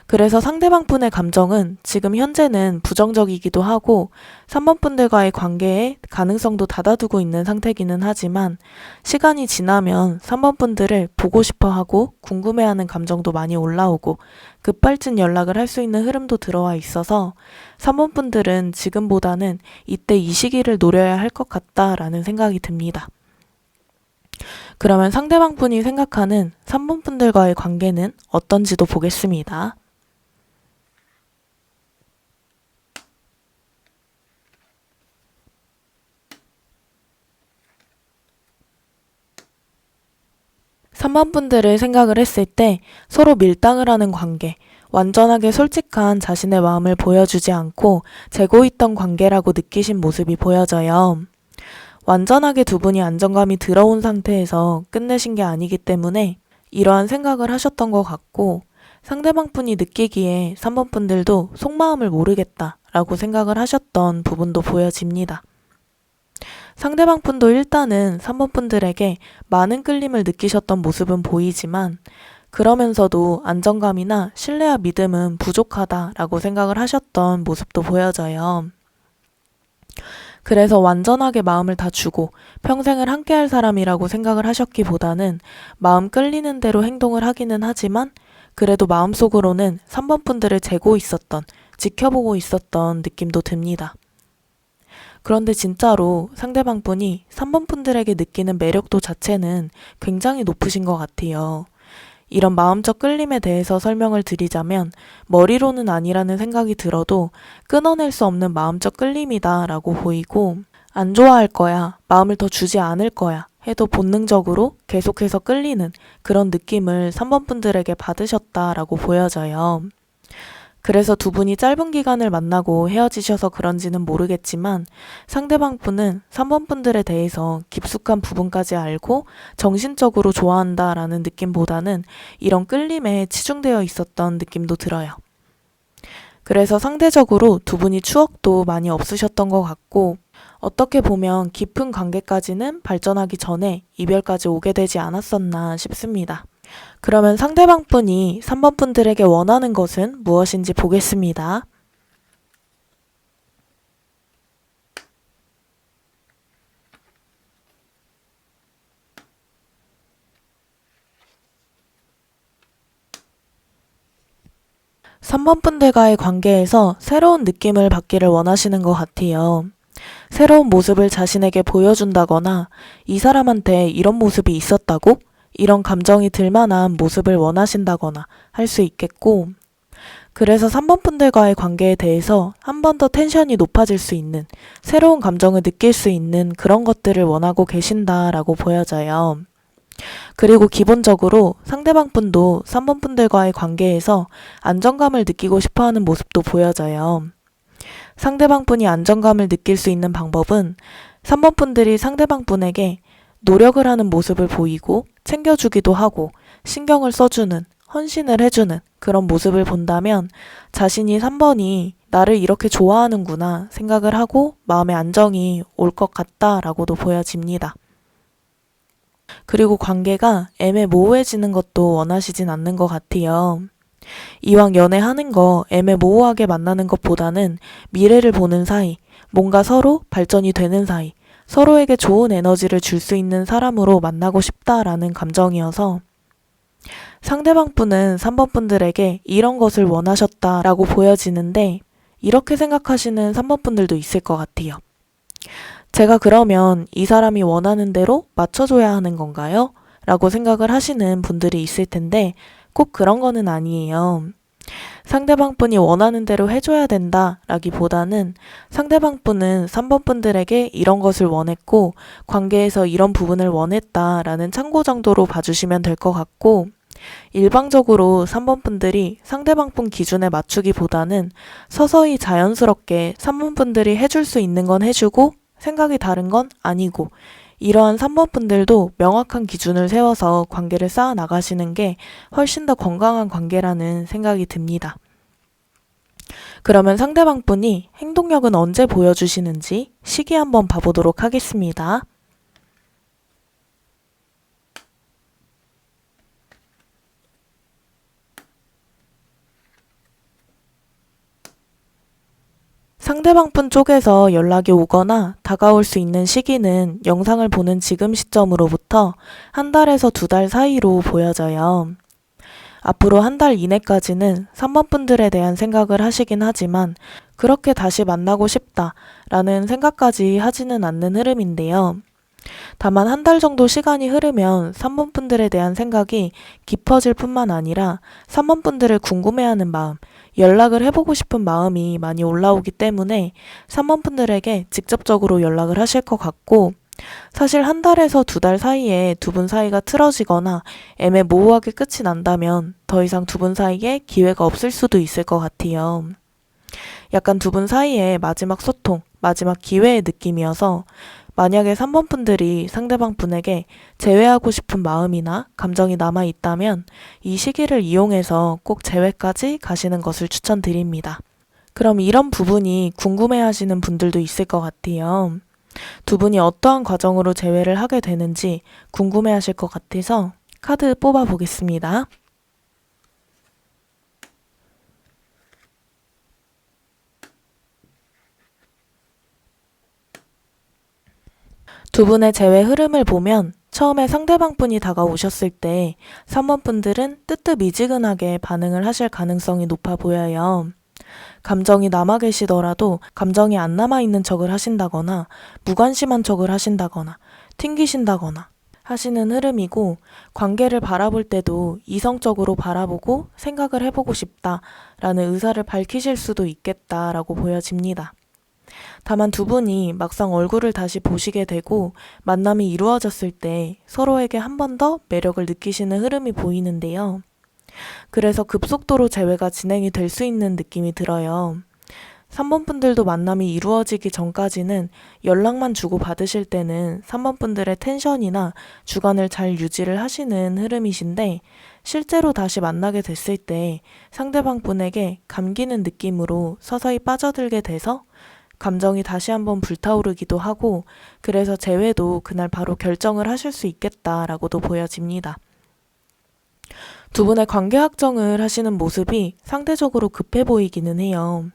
그래서 상대방분의 감정은 지금 현재는 부정적이기도 하고 3번 분들과의 관계에 가능성도 닫아두고 있는 상태기는 하지만 시간이 지나면 3번 분들을 보고 싶어 하고 궁금해하는 감정도 많이 올라오고 급발진 연락을 할 수 있는 흐름도 들어와 있어서 3번 분들은 지금보다는 이때 이 시기를 노려야 할 것 같다라는 생각이 듭니다. 그러면 상대방 분이 생각하는 3번 분들과의 관계는 어떤지도 보겠습니다. 삼번 분들을 생각을 했을 때 서로 밀당을 하는 관계, 완전하게 솔직한 자신의 마음을 보여주지 않고 재고 있던 관계라고 느끼신 모습이 보여져요. 완전하게 두 분이 안정감이 들어온 상태에서 끝내신 게 아니기 때문에 이러한 생각을 하셨던 것 같고 상대방 분이 느끼기에 3번 분들도 속마음을 모르겠다라고 생각을 하셨던 부분도 보여집니다. 상대방 분도 일단은 3번 분들에게 많은 끌림을 느끼셨던 모습은 보이지만 그러면서도 안정감이나 신뢰와 믿음은 부족하다라고 생각을 하셨던 모습도 보여져요. 그래서 완전하게 마음을 다 주고 평생을 함께할 사람이라고 생각을 하셨기보다는 마음 끌리는 대로 행동을 하기는 하지만 그래도 마음속으로는 3번 분들을 재고 있었던, 지켜보고 있었던 느낌도 듭니다. 그런데 진짜로 상대방 분이 3번 분들에게 느끼는 매력도 자체는 굉장히 높으신 것 같아요. 이런 마음적 끌림에 대해서 설명을 드리자면 머리로는 아니라는 생각이 들어도 끊어낼 수 없는 마음적 끌림이다 라고 보이고 안 좋아할 거야, 마음을 더 주지 않을 거야 해도 본능적으로 계속해서 끌리는 그런 느낌을 3번 분들에게 받으셨다라고 보여져요. 그래서 두 분이 짧은 기간을 만나고 헤어지셔서 그런지는 모르겠지만 상대방 분은 3번 분들에 대해서 깊숙한 부분까지 알고 정신적으로 좋아한다라는 느낌보다는 이런 끌림에 치중되어 있었던 느낌도 들어요. 그래서 상대적으로 두 분이 추억도 많이 없으셨던 것 같고 어떻게 보면 깊은 관계까지는 발전하기 전에 이별까지 오게 되지 않았었나 싶습니다. 그러면 상대방 분이 3번 분들에게 원하는 것은 무엇인지 보겠습니다. 삼 번 분들과의 관계에서 새로운 느낌을 받기를 원하시는 것 같아요. 새로운 모습을 자신에게 보여준다거나 이 사람한테 이런 모습이 있었다고? 이런 감정이 들 만한 모습을 원하신다거나 할 수 있겠고 그래서 3번 분들과의 관계에 대해서 한 번 더 텐션이 높아질 수 있는 새로운 감정을 느낄 수 있는 그런 것들을 원하고 계신다라고 보여져요. 그리고 기본적으로 상대방 분도 3번 분들과의 관계에서 안정감을 느끼고 싶어하는 모습도 보여져요. 상대방 분이 안정감을 느낄 수 있는 방법은 3번 분들이 상대방 분에게 노력을 하는 모습을 보이고 챙겨주기도 하고 신경을 써주는, 헌신을 해주는 그런 모습을 본다면 자신이 3번이 나를 이렇게 좋아하는구나 생각을 하고 마음의 안정이 올 것 같다라고도 보여집니다. 그리고 관계가 애매모호해지는 것도 원하시진 않는 것 같아요. 이왕 연애하는 거 애매모호하게 만나는 것보다는 미래를 보는 사이, 뭔가 서로 발전이 되는 사이, 서로에게 좋은 에너지를 줄 수 있는 사람으로 만나고 싶다라는 감정이어서 상대방 분은 3번 분들에게 이런 것을 원하셨다라고 보여지는데 이렇게 생각하시는 3번 분들도 있을 것 같아요. 제가 그러면 이 사람이 원하는 대로 맞춰줘야 하는 건가요? 라고 생각을 하시는 분들이 있을 텐데 꼭 그런 거는 아니에요. 상대방 분이 원하는 대로 해줘야 된다라기보다는 상대방 분은 3번 분들에게 이런 것을 원했고 관계에서 이런 부분을 원했다라는 참고 정도로 봐주시면 될 것 같고 일방적으로 3번 분들이 상대방 분 기준에 맞추기보다는 서서히 자연스럽게 3번 분들이 해줄 수 있는 건 해주고 생각이 다른 건 아니고 이러한 3번 분들도 명확한 기준을 세워서 관계를 쌓아 나가시는 게 훨씬 더 건강한 관계라는 생각이 듭니다. 그러면 상대방 분이 행동력은 언제 보여주시는지 시기 한번 봐보도록 하겠습니다. 상대방분 쪽에서 연락이 오거나 다가올 수 있는 시기는 영상을 보는 지금 시점으로부터 한 달에서 두 달 사이로 보여져요. 앞으로 한 달 이내까지는 3번 분들에 대한 생각을 하시긴 하지만 그렇게 다시 만나고 싶다라는 생각까지 하지는 않는 흐름인데요. 다만 한 달 정도 시간이 흐르면 3번 분들에 대한 생각이 깊어질 뿐만 아니라 3번 분들을 궁금해하는 마음, 연락을 해보고 싶은 마음이 많이 올라오기 때문에 3번 분들에게 직접적으로 연락을 하실 것 같고, 사실 한 달에서 두 달 사이에 두 분 사이가 틀어지거나 애매모호하게 끝이 난다면 더 이상 두 분 사이에 기회가 없을 수도 있을 것 같아요. 약간 두 분 사이에 마지막 소통, 마지막 기회의 느낌이어서 만약에 3번 분들이 상대방 분에게 재회하고 싶은 마음이나 감정이 남아 있다면 이 시기를 이용해서 꼭 재회까지 가시는 것을 추천드립니다. 그럼 이런 부분이 궁금해 하시는 분들도 있을 것 같아요. 두 분이 어떠한 과정으로 재회를 하게 되는지 궁금해 하실 것 같아서 카드 뽑아 보겠습니다. 두 분의 재회 흐름을 보면 처음에 상대방 분이 다가오셨을 때 3번 분들은 뜨뜻미지근하게 반응을 하실 가능성이 높아 보여요. 감정이 남아 계시더라도 감정이 안 남아 있는 척을 하신다거나 무관심한 척을 하신다거나 튕기신다거나 하시는 흐름이고, 관계를 바라볼 때도 이성적으로 바라보고 생각을 해보고 싶다라는 의사를 밝히실 수도 있겠다라고 보여집니다. 다만 두 분이 막상 얼굴을 다시 보시게 되고 만남이 이루어졌을 때 서로에게 한 번 더 매력을 느끼시는 흐름이 보이는데요. 그래서 급속도로 재회가 진행이 될 수 있는 느낌이 들어요. 3번 분들도 만남이 이루어지기 전까지는 연락만 주고 받으실 때는 3번 분들의 텐션이나 주관을 잘 유지를 하시는 흐름이신데, 실제로 다시 만나게 됐을 때 상대방 분에게 감기는 느낌으로 서서히 빠져들게 돼서 감정이 다시 한번 불타오르기도 하고, 그래서 재회도 그날 바로 결정을 하실 수 있겠다라고도 보여집니다. 두 분의 관계 확정을 하시는 모습이 상대적으로 급해 보이기는 해요.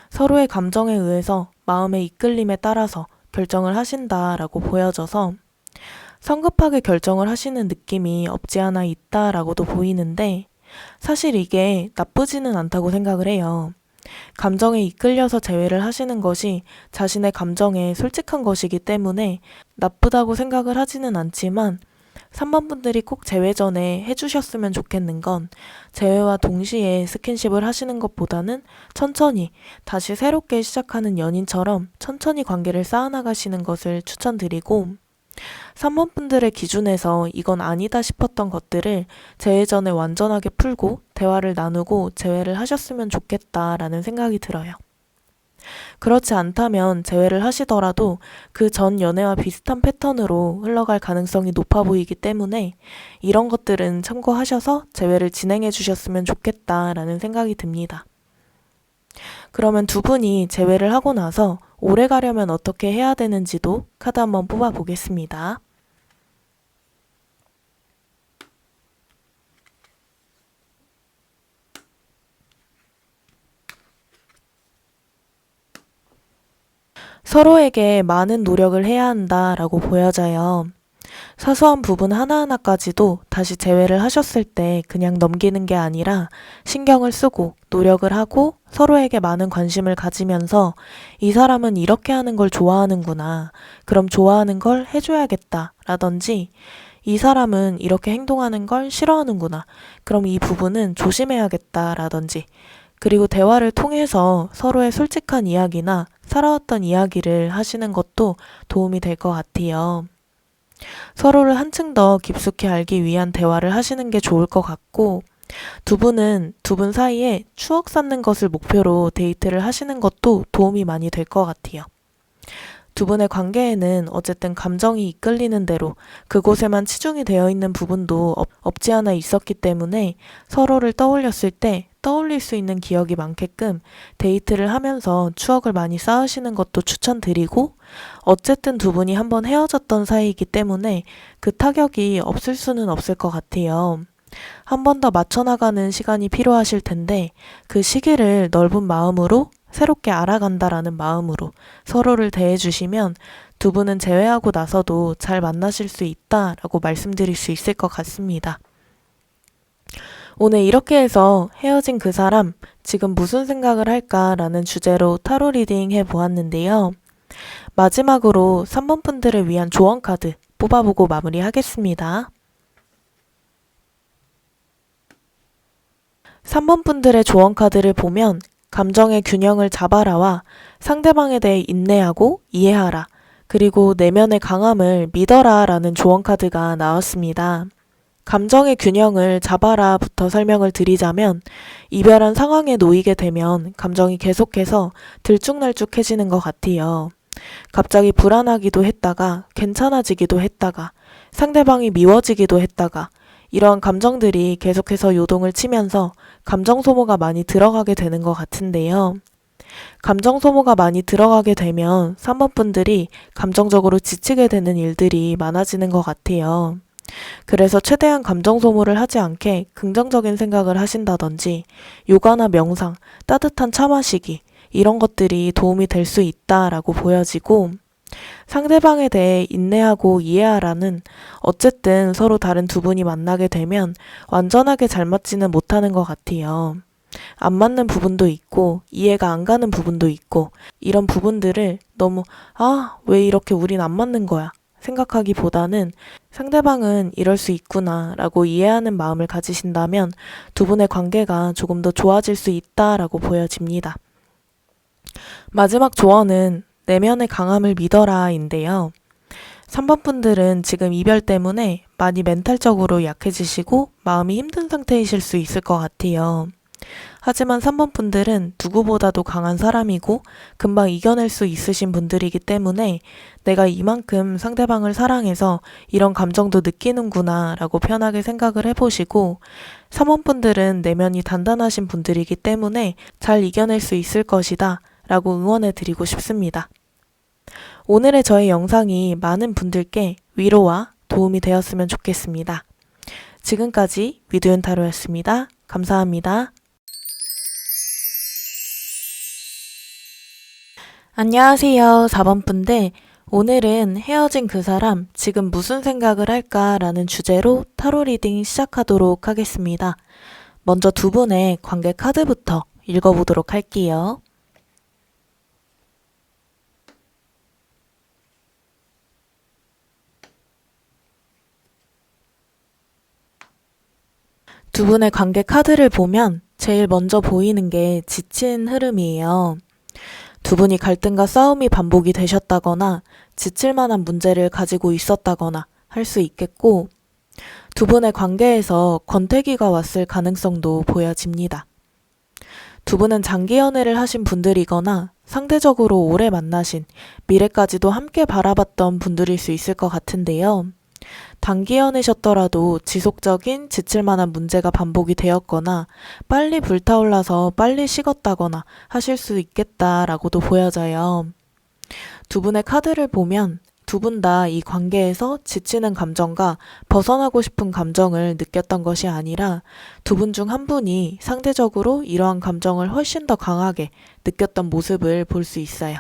서로의 감정에 의해서 마음의 이끌림에 따라서 결정을 하신다라고 보여져서 성급하게 결정을 하시는 느낌이 없지 않아 있다라고도 보이는데, 사실 이게 나쁘지는 않다고 생각을 해요. 감정에 이끌려서 재회를 하시는 것이 자신의 감정에 솔직한 것이기 때문에 나쁘다고 생각을 하지는 않지만, 3번 분들이 꼭 재회 전에 해주셨으면 좋겠는 건 재회와 동시에 스킨십을 하시는 것보다는 천천히 다시 새롭게 시작하는 연인처럼 천천히 관계를 쌓아나가시는 것을 추천드리고, 3번 분들의 기준에서 이건 아니다 싶었던 것들을 재회 전에 완전하게 풀고 대화를 나누고 재회를 하셨으면 좋겠다라는 생각이 들어요. 그렇지 않다면 재회를 하시더라도 그 전 연애와 비슷한 패턴으로 흘러갈 가능성이 높아 보이기 때문에 이런 것들은 참고하셔서 재회를 진행해 주셨으면 좋겠다라는 생각이 듭니다. 그러면 두 분이 재회를 하고 나서 오래 가려면 어떻게 해야 되는지도 카드 한번 뽑아 보겠습니다. 서로에게 많은 노력을 해야 한다라고 보여져요. 사소한 부분 하나하나까지도 다시 재회를 하셨을 때 그냥 넘기는 게 아니라 신경을 쓰고 노력을 하고 서로에게 많은 관심을 가지면서 이 사람은 이렇게 하는 걸 좋아하는구나, 그럼 좋아하는 걸 해줘야겠다 라든지 이 사람은 이렇게 행동하는 걸 싫어하는구나, 그럼 이 부분은 조심해야겠다 라든지, 그리고 대화를 통해서 서로의 솔직한 이야기나 살아왔던 이야기를 하시는 것도 도움이 될 것 같아요. 서로를 한층 더 깊숙이 알기 위한 대화를 하시는 게 좋을 것 같고, 두 분은 두 분 사이에 추억 쌓는 것을 목표로 데이트를 하시는 것도 도움이 많이 될 것 같아요. 두 분의 관계에는 어쨌든 감정이 이끌리는 대로 그곳에만 치중이 되어 있는 부분도 없지 않아 있었기 때문에 서로를 떠올렸을 때 떠올릴 수 있는 기억이 많게끔 데이트를 하면서 추억을 많이 쌓으시는 것도 추천드리고, 어쨌든 두 분이 한번 헤어졌던 사이이기 때문에 그 타격이 없을 수는 없을 것 같아요. 한 번 더 맞춰나가는 시간이 필요하실 텐데 그 시기를 넓은 마음으로 새롭게 알아간다라는 마음으로 서로를 대해주시면 두 분은 재회하고 나서도 잘 만나실 수 있다라고 말씀드릴 수 있을 것 같습니다. 오늘 이렇게 해서 헤어진 그 사람 지금 무슨 생각을 할까라는 주제로 타로 리딩 해보았는데요. 마지막으로 3번 분들을 위한 조언 카드 뽑아보고 마무리하겠습니다. 3번 분들의 조언 카드를 보면 감정의 균형을 잡아라와 상대방에 대해 인내하고 이해하라, 그리고 내면의 강함을 믿어라 라는 조언 카드가 나왔습니다. 감정의 균형을 잡아라부터 설명을 드리자면 이별한 상황에 놓이게 되면 감정이 계속해서 들쭉날쭉해지는 것 같아요. 갑자기 불안하기도 했다가 괜찮아지기도 했다가 상대방이 미워지기도 했다가 이러한 감정들이 계속해서 요동을 치면서 감정 소모가 많이 들어가게 되는 것 같은데요. 감정 소모가 많이 들어가게 되면 3번 분들이 감정적으로 지치게 되는 일들이 많아지는 것 같아요. 그래서 최대한 감정 소모를 하지 않게 긍정적인 생각을 하신다든지 요가나 명상, 따뜻한 차 마시기 이런 것들이 도움이 될 수 있다라고 보여지고, 상대방에 대해 인내하고 이해하라는 어쨌든 서로 다른 두 분이 만나게 되면 완전하게 잘 맞지는 못하는 것 같아요. 안 맞는 부분도 있고 이해가 안 가는 부분도 있고 이런 부분들을 너무 왜 이렇게 우린 안 맞는 거야 생각하기보다는 상대방은 이럴 수 있구나 라고 이해하는 마음을 가지신다면 두 분의 관계가 조금 더 좋아질 수 있다라고 보여집니다. 마지막 조언은 내면의 강함을 믿어라인데요. 3번 분들은 지금 이별 때문에 많이 멘탈적으로 약해지시고 마음이 힘든 상태이실 수 있을 것 같아요. 하지만 3번 분들은 누구보다도 강한 사람이고 금방 이겨낼 수 있으신 분들이기 때문에 내가 이만큼 상대방을 사랑해서 이런 감정도 느끼는구나 라고 편하게 생각을 해보시고, 3번 분들은 내면이 단단하신 분들이기 때문에 잘 이겨낼 수 있을 것이다 라고 응원해 드리고 싶습니다. 오늘의 저의 영상이 많은 분들께 위로와 도움이 되었으면 좋겠습니다. 지금까지 위두윤 타로였습니다. 감사합니다. 안녕하세요. 4번 분들. 오늘은 헤어진 그 사람 지금 무슨 생각을 할까 라는 주제로 타로 리딩 시작하도록 하겠습니다. 먼저 두 분의 관계 카드부터 읽어보도록 할게요. 두 분의 관계 카드를 보면 제일 먼저 보이는 게 지친 흐름이에요. 두 분이 갈등과 싸움이 반복이 되셨다거나 지칠 만한 문제를 가지고 있었다거나 할 수 있겠고, 두 분의 관계에서 권태기가 왔을 가능성도 보여집니다. 두 분은 장기 연애를 하신 분들이거나 상대적으로 오래 만나신, 미래까지도 함께 바라봤던 분들일 수 있을 것 같은데요. 단기 연애셨더라도 지속적인 지칠 만한 문제가 반복이 되었거나 빨리 불타올라서 빨리 식었다거나 하실 수 있겠다라고도 보여져요. 두 분의 카드를 보면 두 분 다 이 관계에서 지치는 감정과 벗어나고 싶은 감정을 느꼈던 것이 아니라 두 분 중 한 분이 상대적으로 이러한 감정을 훨씬 더 강하게 느꼈던 모습을 볼 수 있어요.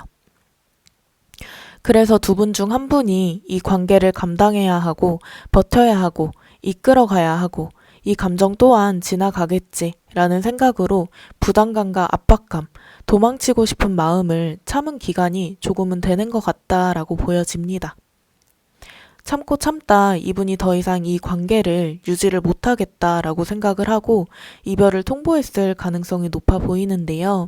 그래서 두 분 중 한 분이 이 관계를 감당해야 하고 버텨야 하고 이끌어가야 하고 이 감정 또한 지나가겠지라는 생각으로 부담감과 압박감, 도망치고 싶은 마음을 참은 기간이 조금은 되는 것 같다라고 보여집니다. 참고 참다 이분이 더 이상 이 관계를 유지를 못하겠다라고 생각을 하고 이별을 통보했을 가능성이 높아 보이는데요.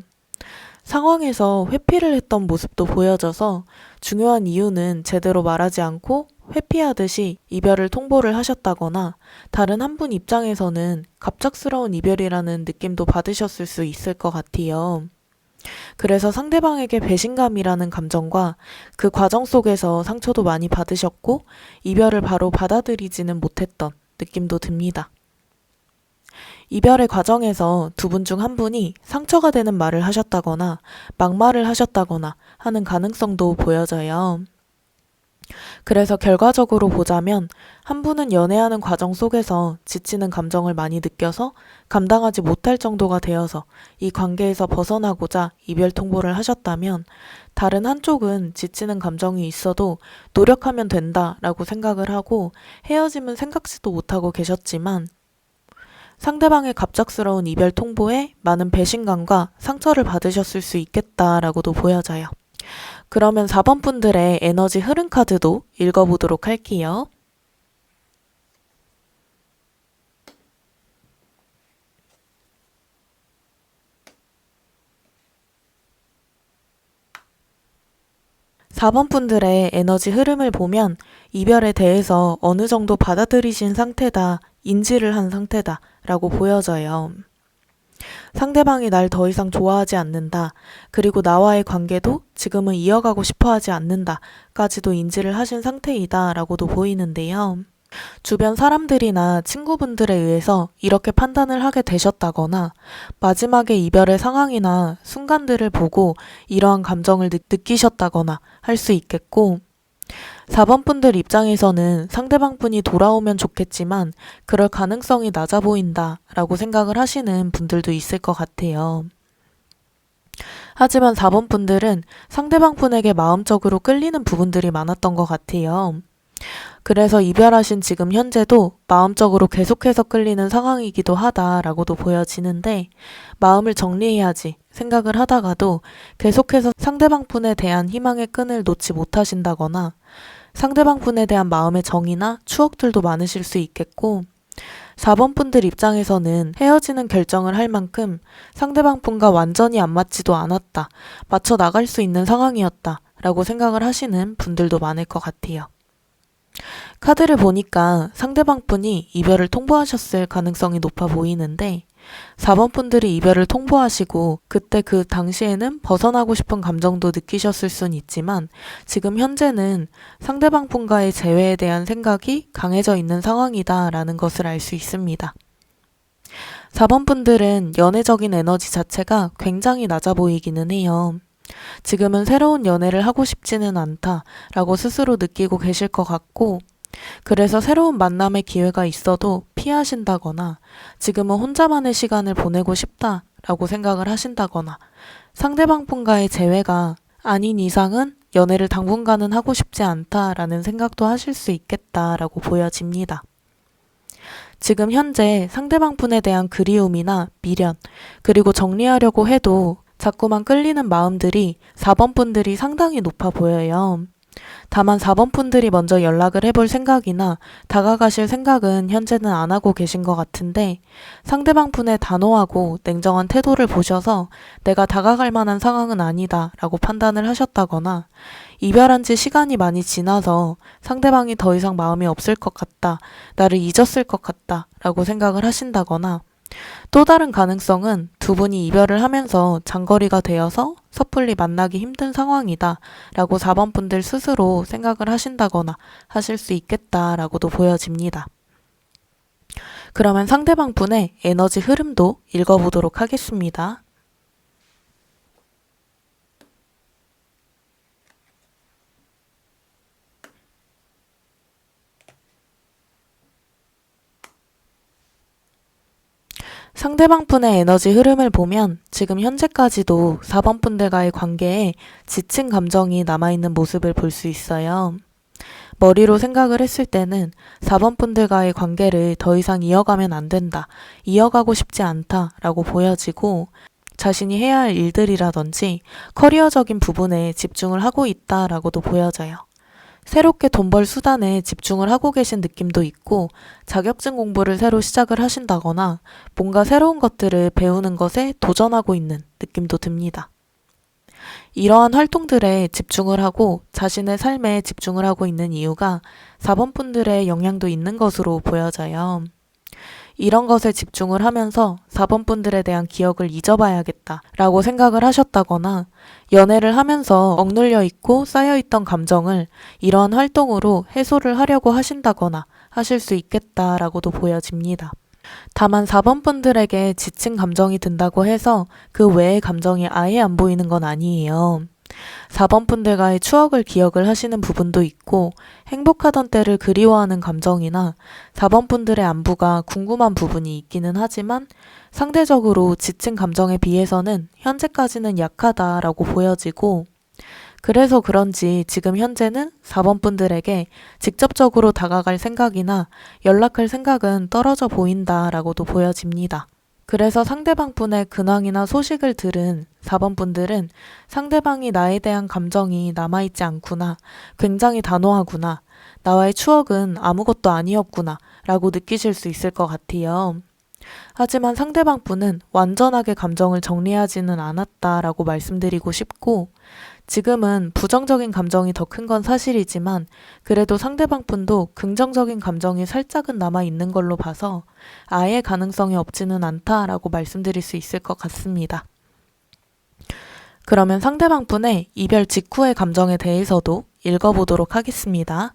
상황에서 회피를 했던 모습도 보여져서 중요한 이유는 제대로 말하지 않고 회피하듯이 이별을 통보를 하셨다거나 다른 한 분 입장에서는 갑작스러운 이별이라는 느낌도 받으셨을 수 있을 것 같아요. 그래서 상대방에게 배신감이라는 감정과 그 과정 속에서 상처도 많이 받으셨고 이별을 바로 받아들이지는 못했던 느낌도 듭니다. 이별의 과정에서 두 분 중 한 분이 상처가 되는 말을 하셨다거나 막말을 하셨다거나 하는 가능성도 보여져요. 그래서 결과적으로 보자면 한 분은 연애하는 과정 속에서 지치는 감정을 많이 느껴서 감당하지 못할 정도가 되어서 이 관계에서 벗어나고자 이별 통보를 하셨다면, 다른 한쪽은 지치는 감정이 있어도 노력하면 된다라고 생각을 하고 헤어짐은 생각지도 못하고 계셨지만, 상대방의 갑작스러운 이별 통보에 많은 배신감과 상처를 받으셨을 수 있겠다라고도 보여져요. 그러면 4번 분들의 에너지 흐름 카드도 읽어보도록 할게요. 4번 분들의 에너지 흐름을 보면 이별에 대해서 어느 정도 받아들이신 상태다, 인지를 한 상태다 라고 보여져요. 상대방이 날 더 이상 좋아하지 않는다, 그리고 나와의 관계도 지금은 이어가고 싶어 하지 않는다 까지도 인지를 하신 상태이다 라고도 보이는데요. 주변 사람들이나 친구분들에 의해서 이렇게 판단을 하게 되셨다거나, 마지막에 이별의 상황이나 순간들을 보고 이러한 감정을 느끼셨다거나 할 수 있겠고, 4번 분들 입장에서는 상대방 분이 돌아오면 좋겠지만 그럴 가능성이 낮아 보인다 라고 생각을 하시는 분들도 있을 것 같아요. 하지만 4번 분들은 상대방 분에게 마음적으로 끌리는 부분들이 많았던 것 같아요. 그래서 이별하신 지금 현재도 마음적으로 계속해서 끌리는 상황이기도 하다라고도 보여지는데, 마음을 정리해야지 생각을 하다가도 계속해서 상대방 분에 대한 희망의 끈을 놓지 못하신다거나, 상대방 분에 대한 마음의 정이나 추억들도 많으실 수 있겠고, 4번 분들 입장에서는 헤어지는 결정을 할 만큼 상대방 분과 완전히 안 맞지도 않았다, 맞춰 나갈 수 있는 상황이었다 라고 생각을 하시는 분들도 많을 것 같아요. 카드를 보니까 상대방 분이 이별을 통보하셨을 가능성이 높아 보이는데, 4번 분들이 이별을 통보하시고 그때 그 당시에는 벗어나고 싶은 감정도 느끼셨을 순 있지만, 지금 현재는 상대방 분과의 재회에 대한 생각이 강해져 있는 상황이다 라는 것을 알 수 있습니다. 4번 분들은 연애적인 에너지 자체가 굉장히 낮아 보이기는 해요. 지금은 새로운 연애를 하고 싶지는 않다 라고 스스로 느끼고 계실 것 같고, 그래서 새로운 만남의 기회가 있어도 피하신다거나, 지금은 혼자만의 시간을 보내고 싶다 라고 생각을 하신다거나, 상대방 분과의 재회가 아닌 이상은 연애를 당분간은 하고 싶지 않다라는 생각도 하실 수 있겠다라고 보여집니다. 지금 현재 상대방 분에 대한 그리움이나 미련, 그리고 정리하려고 해도 자꾸만 끌리는 마음들이 4번 분들이 상당히 높아 보여요. 다만 4번 분들이 먼저 연락을 해볼 생각이나 다가가실 생각은 현재는 안 하고 계신 것 같은데, 상대방 분의 단호하고 냉정한 태도를 보셔서 내가 다가갈 만한 상황은 아니다 라고 판단을 하셨다거나, 이별한 지 시간이 많이 지나서 상대방이 더 이상 마음이 없을 것 같다, 나를 잊었을 것 같다 라고 생각을 하신다거나, 또 다른 가능성은 두 분이 이별을 하면서 장거리가 되어서 섣불리 만나기 힘든 상황이다 라고 4번 분들 스스로 생각을 하신다거나 하실 수 있겠다라고도 보여집니다. 그러면 상대방 분의 에너지 흐름도 읽어보도록 하겠습니다. 상대방 분의 에너지 흐름을 보면 지금 현재까지도 4번 분들과의 관계에 지친 감정이 남아있는 모습을 볼 수 있어요. 머리로 생각을 했을 때는 4번 분들과의 관계를 더 이상 이어가면 안 된다, 이어가고 싶지 않다 라고 보여지고, 자신이 해야 할 일들이라든지 커리어적인 부분에 집중을 하고 있다라고도 보여져요. 새롭게 돈 벌 수단에 집중을 하고 계신 느낌도 있고, 자격증 공부를 새로 시작을 하신다거나 뭔가 새로운 것들을 배우는 것에 도전하고 있는 느낌도 듭니다. 이러한 활동들에 집중을 하고 자신의 삶에 집중을 하고 있는 이유가 4번 분들의 영향도 있는 것으로 보여져요. 이런 것에 집중을 하면서 4번 분들에 대한 기억을 잊어봐야겠다 라고 생각을 하셨다거나, 연애를 하면서 억눌려 있고 쌓여있던 감정을 이러한 활동으로 해소를 하려고 하신다거나 하실 수 있겠다라고도 보여집니다. 다만 4번 분들에게 지친 감정이 든다고 해서 그 외의 감정이 아예 안 보이는 건 아니에요. 4번 분들과의 추억을 기억을 하시는 부분도 있고 행복하던 때를 그리워하는 감정이나 4번 분들의 안부가 궁금한 부분이 있기는 하지만 상대적으로 지친 감정에 비해서는 현재까지는 약하다라고 보여지고 그래서 그런지 지금 현재는 4번 분들에게 직접적으로 다가갈 생각이나 연락할 생각은 떨어져 보인다라고도 보여집니다. 그래서 상대방 분의 근황이나 소식을 들은 4번 분들은 상대방이 나에 대한 감정이 남아있지 않구나, 굉장히 단호하구나, 나와의 추억은 아무것도 아니었구나 라고 느끼실 수 있을 것 같아요. 하지만 상대방 분은 완전하게 감정을 정리하지는 않았다라고 말씀드리고 싶고 지금은 부정적인 감정이 더 큰 건 사실이지만 그래도 상대방 분도 긍정적인 감정이 살짝은 남아 있는 걸로 봐서 아예 가능성이 없지는 않다라고 말씀드릴 수 있을 것 같습니다. 그러면 상대방 분의 이별 직후의 감정에 대해서도 읽어보도록 하겠습니다.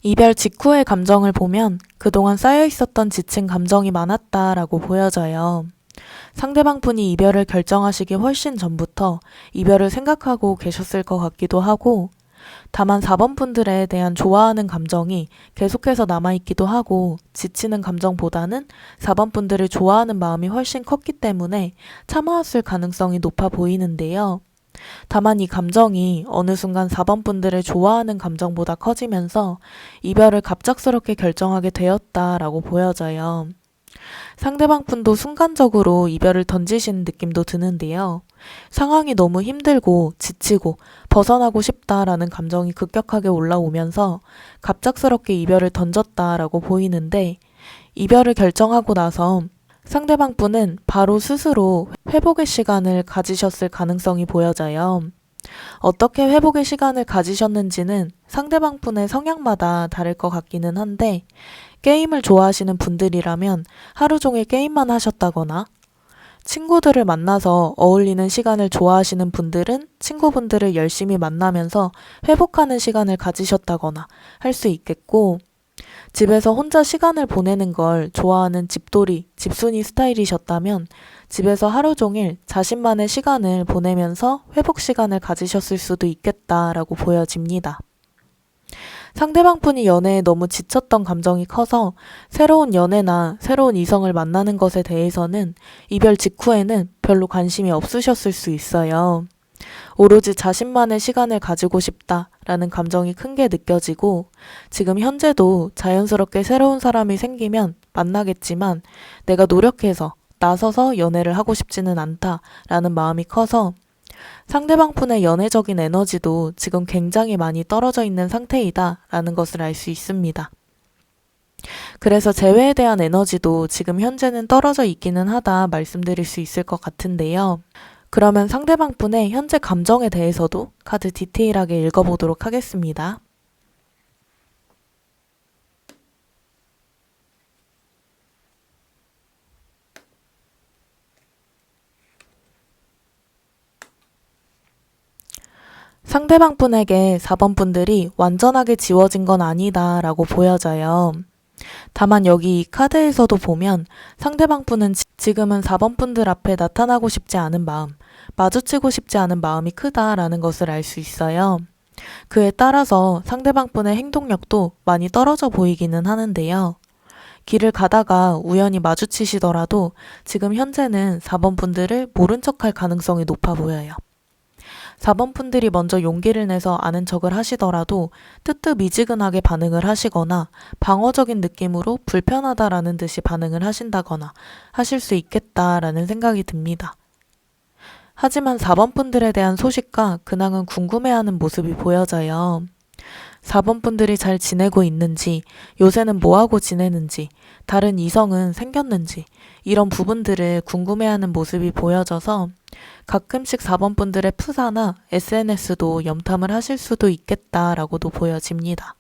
이별 직후의 감정을 보면 그동안 쌓여있었던 지친 감정이 많았다라고 보여져요. 상대방 분이 이별을 결정하시기 훨씬 전부터 이별을 생각하고 계셨을 것 같기도 하고 다만 4번 분들에 대한 좋아하는 감정이 계속해서 남아있기도 하고 지치는 감정보다는 4번 분들을 좋아하는 마음이 훨씬 컸기 때문에 참아왔을 가능성이 높아 보이는데요. 다만 이 감정이 어느 순간 4번 분들을 좋아하는 감정보다 커지면서 이별을 갑작스럽게 결정하게 되었다라고 보여져요. 상대방 분도 순간적으로 이별을 던지시는 느낌도 드는데요. 상황이 너무 힘들고 지치고 벗어나고 싶다라는 감정이 급격하게 올라오면서 갑작스럽게 이별을 던졌다라고 보이는데 이별을 결정하고 나서 상대방 분은 바로 스스로 회복의 시간을 가지셨을 가능성이 보여져요. 어떻게 회복의 시간을 가지셨는지는 상대방 분의 성향마다 다를 것 같기는 한데 게임을 좋아하시는 분들이라면 하루 종일 게임만 하셨다거나 친구들을 만나서 어울리는 시간을 좋아하시는 분들은 친구분들을 열심히 만나면서 회복하는 시간을 가지셨다거나 할 수 있겠고 집에서 혼자 시간을 보내는 걸 좋아하는 집돌이, 집순이 스타일이셨다면 집에서 하루 종일 자신만의 시간을 보내면서 회복 시간을 가지셨을 수도 있겠다라고 보여집니다. 상대방 분이 연애에 너무 지쳤던 감정이 커서 새로운 연애나 새로운 이성을 만나는 것에 대해서는 이별 직후에는 별로 관심이 없으셨을 수 있어요. 오로지 자신만의 시간을 가지고 싶다라는 감정이 큰 게 느껴지고 지금 현재도 자연스럽게 새로운 사람이 생기면 만나겠지만 내가 노력해서 나서서 연애를 하고 싶지는 않다라는 마음이 커서 상대방 분의 연애적인 에너지도 지금 굉장히 많이 떨어져 있는 상태이다라는 것을 알 수 있습니다. 그래서 재회에 대한 에너지도 지금 현재는 떨어져 있기는 하다 말씀드릴 수 있을 것 같은데요. 그러면 상대방 분의 현재 감정에 대해서도 카드 디테일하게 읽어보도록 하겠습니다. 상대방 분에게 4번 분들이 완전하게 지워진 건 아니다 라고 보여져요. 다만 여기 이 카드에서도 보면 상대방 분은 지금은 4번 분들 앞에 나타나고 싶지 않은 마음, 마주치고 싶지 않은 마음이 크다라는 것을 알 수 있어요. 그에 따라서 상대방 분의 행동력도 많이 떨어져 보이기는 하는데요. 길을 가다가 우연히 마주치시더라도 지금 현재는 4번 분들을 모른 척할 가능성이 높아 보여요. 4번 분들이 먼저 용기를 내서 아는 척을 하시더라도 뜨뜻미지근하게 반응을 하시거나 방어적인 느낌으로 불편하다라는 듯이 반응을 하신다거나 하실 수 있겠다라는 생각이 듭니다. 하지만 4번 분들에 대한 소식과 근황은 궁금해하는 모습이 보여져요. 4번 분들이 잘 지내고 있는지, 요새는 뭐하고 지내는지, 다른 이성은 생겼는지 이런 부분들을 궁금해하는 모습이 보여져서 가끔씩 4번 분들의 프사나 SNS도 염탐을 하실 수도 있겠다라고도 보여집니다.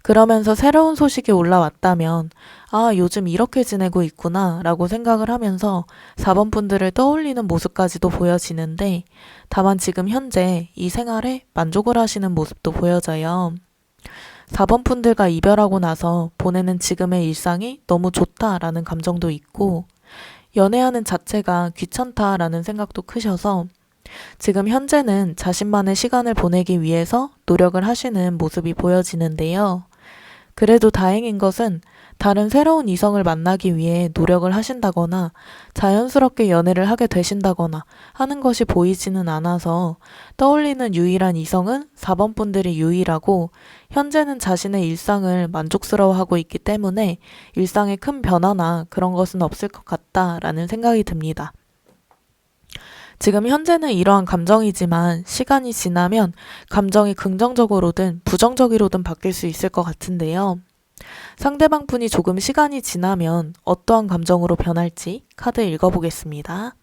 그러면서 새로운 소식이 올라왔다면 아, 요즘 이렇게 지내고 있구나 라고 생각을 하면서 4번 분들을 떠올리는 모습까지도 보여지는데 다만 지금 현재 이 생활에 만족을 하시는 모습도 보여져요. 4번 분들과 이별하고 나서 보내는 지금의 일상이 너무 좋다라는 감정도 있고, 연애하는 자체가 귀찮다라는 생각도 크셔서 지금 현재는 자신만의 시간을 보내기 위해서 노력을 하시는 모습이 보여지는데요. 그래도 다행인 것은 다른 새로운 이성을 만나기 위해 노력을 하신다거나 자연스럽게 연애를 하게 되신다거나 하는 것이 보이지는 않아서 떠올리는 유일한 이성은 4번 분들이 유일하고 현재는 자신의 일상을 만족스러워하고 있기 때문에 일상에 큰 변화나 그런 것은 없을 것 같다라는 생각이 듭니다. 지금 현재는 이러한 감정이지만 시간이 지나면 감정이 긍정적으로든 부정적으로든 바뀔 수 있을 것 같은데요. 상대방 분이 조금 시간이 지나면 어떠한 감정으로 변할지 카드 읽어보겠습니다.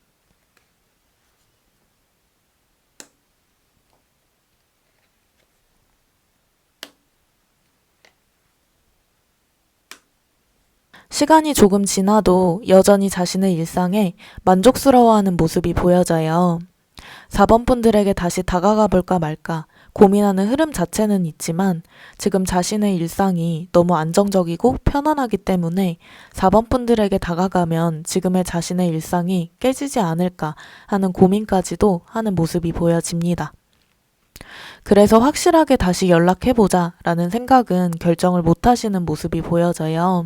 시간이 조금 지나도 여전히 자신의 일상에 만족스러워하는 모습이 보여져요. 4번 분들에게 다시 다가가 볼까 말까 고민하는 흐름 자체는 있지만 지금 자신의 일상이 너무 안정적이고 편안하기 때문에 4번 분들에게 다가가면 지금의 자신의 일상이 깨지지 않을까 하는 고민까지도 하는 모습이 보여집니다. 그래서 확실하게 다시 연락해보자 라는 생각은 결정을 못 하시는 모습이 보여져요.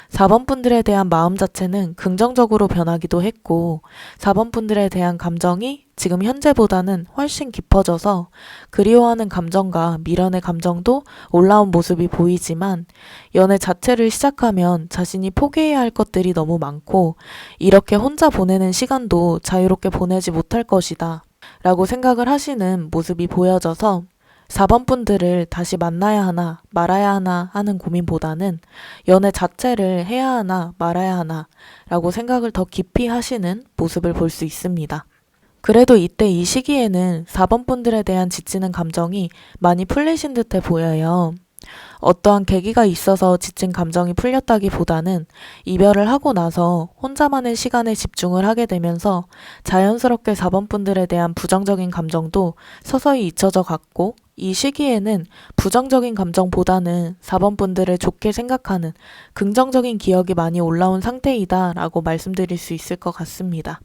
4번 분들에 대한 마음 자체는 긍정적으로 변하기도 했고 4번 분들에 대한 감정이 지금 현재보다는 훨씬 깊어져서 그리워하는 감정과 미련의 감정도 올라온 모습이 보이지만 연애 자체를 시작하면 자신이 포기해야 할 것들이 너무 많고 이렇게 혼자 보내는 시간도 자유롭게 보내지 못할 것이다 라고 생각을 하시는 모습이 보여져서 4번 분들을 다시 만나야 하나 말아야 하나 하는 고민보다는 연애 자체를 해야 하나 말아야 하나 라고 생각을 더 깊이 하시는 모습을 볼 수 있습니다. 그래도 이때 이 시기에는 4번 분들에 대한 지치는 감정이 많이 풀리신 듯해 보여요. 어떠한 계기가 있어서 지친 감정이 풀렸다기보다는 이별을 하고 나서 혼자만의 시간에 집중을 하게 되면서 자연스럽게 4번 분들에 대한 부정적인 감정도 서서히 잊혀져 갔고 이 시기에는 부정적인 감정보다는 4번 분들을 좋게 생각하는 긍정적인 기억이 많이 올라온 상태이다 라고 말씀드릴 수 있을 것 같습니다.